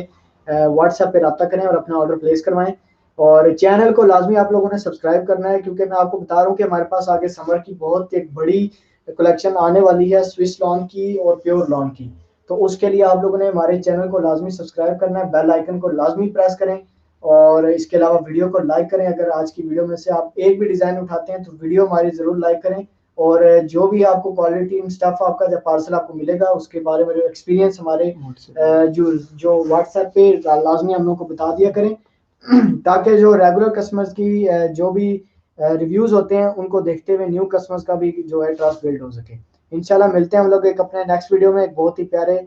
Speaker 1: व्हाट्सएप पे रब्ता करें और अपना ऑर्डर प्लेस करवाएं। और चैनल को लाजमी आप लोगों ने सब्सक्राइब करना है, क्योंकि मैं आपको बता रहा हूँ कि हमारे पास आगे समर की बहुत एक बड़ी कलेक्शन आने वाली है स्विस लॉन की और प्योर लॉन की। तो उसके लिए आप लोगों ने हमारे चैनल को लाजमी सब्सक्राइब करना है, बेल आइकन को लाजमी प्रेस करें, और इसके अलावा वीडियो को लाइक करें। अगर आज की वीडियो में से आप एक भी डिज़ाइन उठाते हैं तो वीडियो हमारी ज़रूर लाइक करें। और जो भी आपको क्वालिटी स्टफ आपका जब पार्सल आपको मिलेगा उसके बारे में एक्सपीरियंस हमारे जो व्हाट्सएप पे लाजमी हम लोग को बता दिया करें, ताकि जो रेगुलर कस्टमर्स की जो भी रिव्यूज होते हैं उनको देखते हुए न्यू कस्टमर्स का भी जो है ट्रस्ट बिल्ड हो सके। इंशाल्लाह मिलते हैं हम लोग एक अपने नेक्स्ट वीडियो में एक बहुत ही प्यारे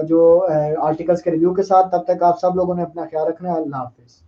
Speaker 1: जो आर्टिकल्स के रिव्यू के साथ। तब तक आप सब लोगों ने अपना ख्याल रखना है। अल्लाह हाफिज़।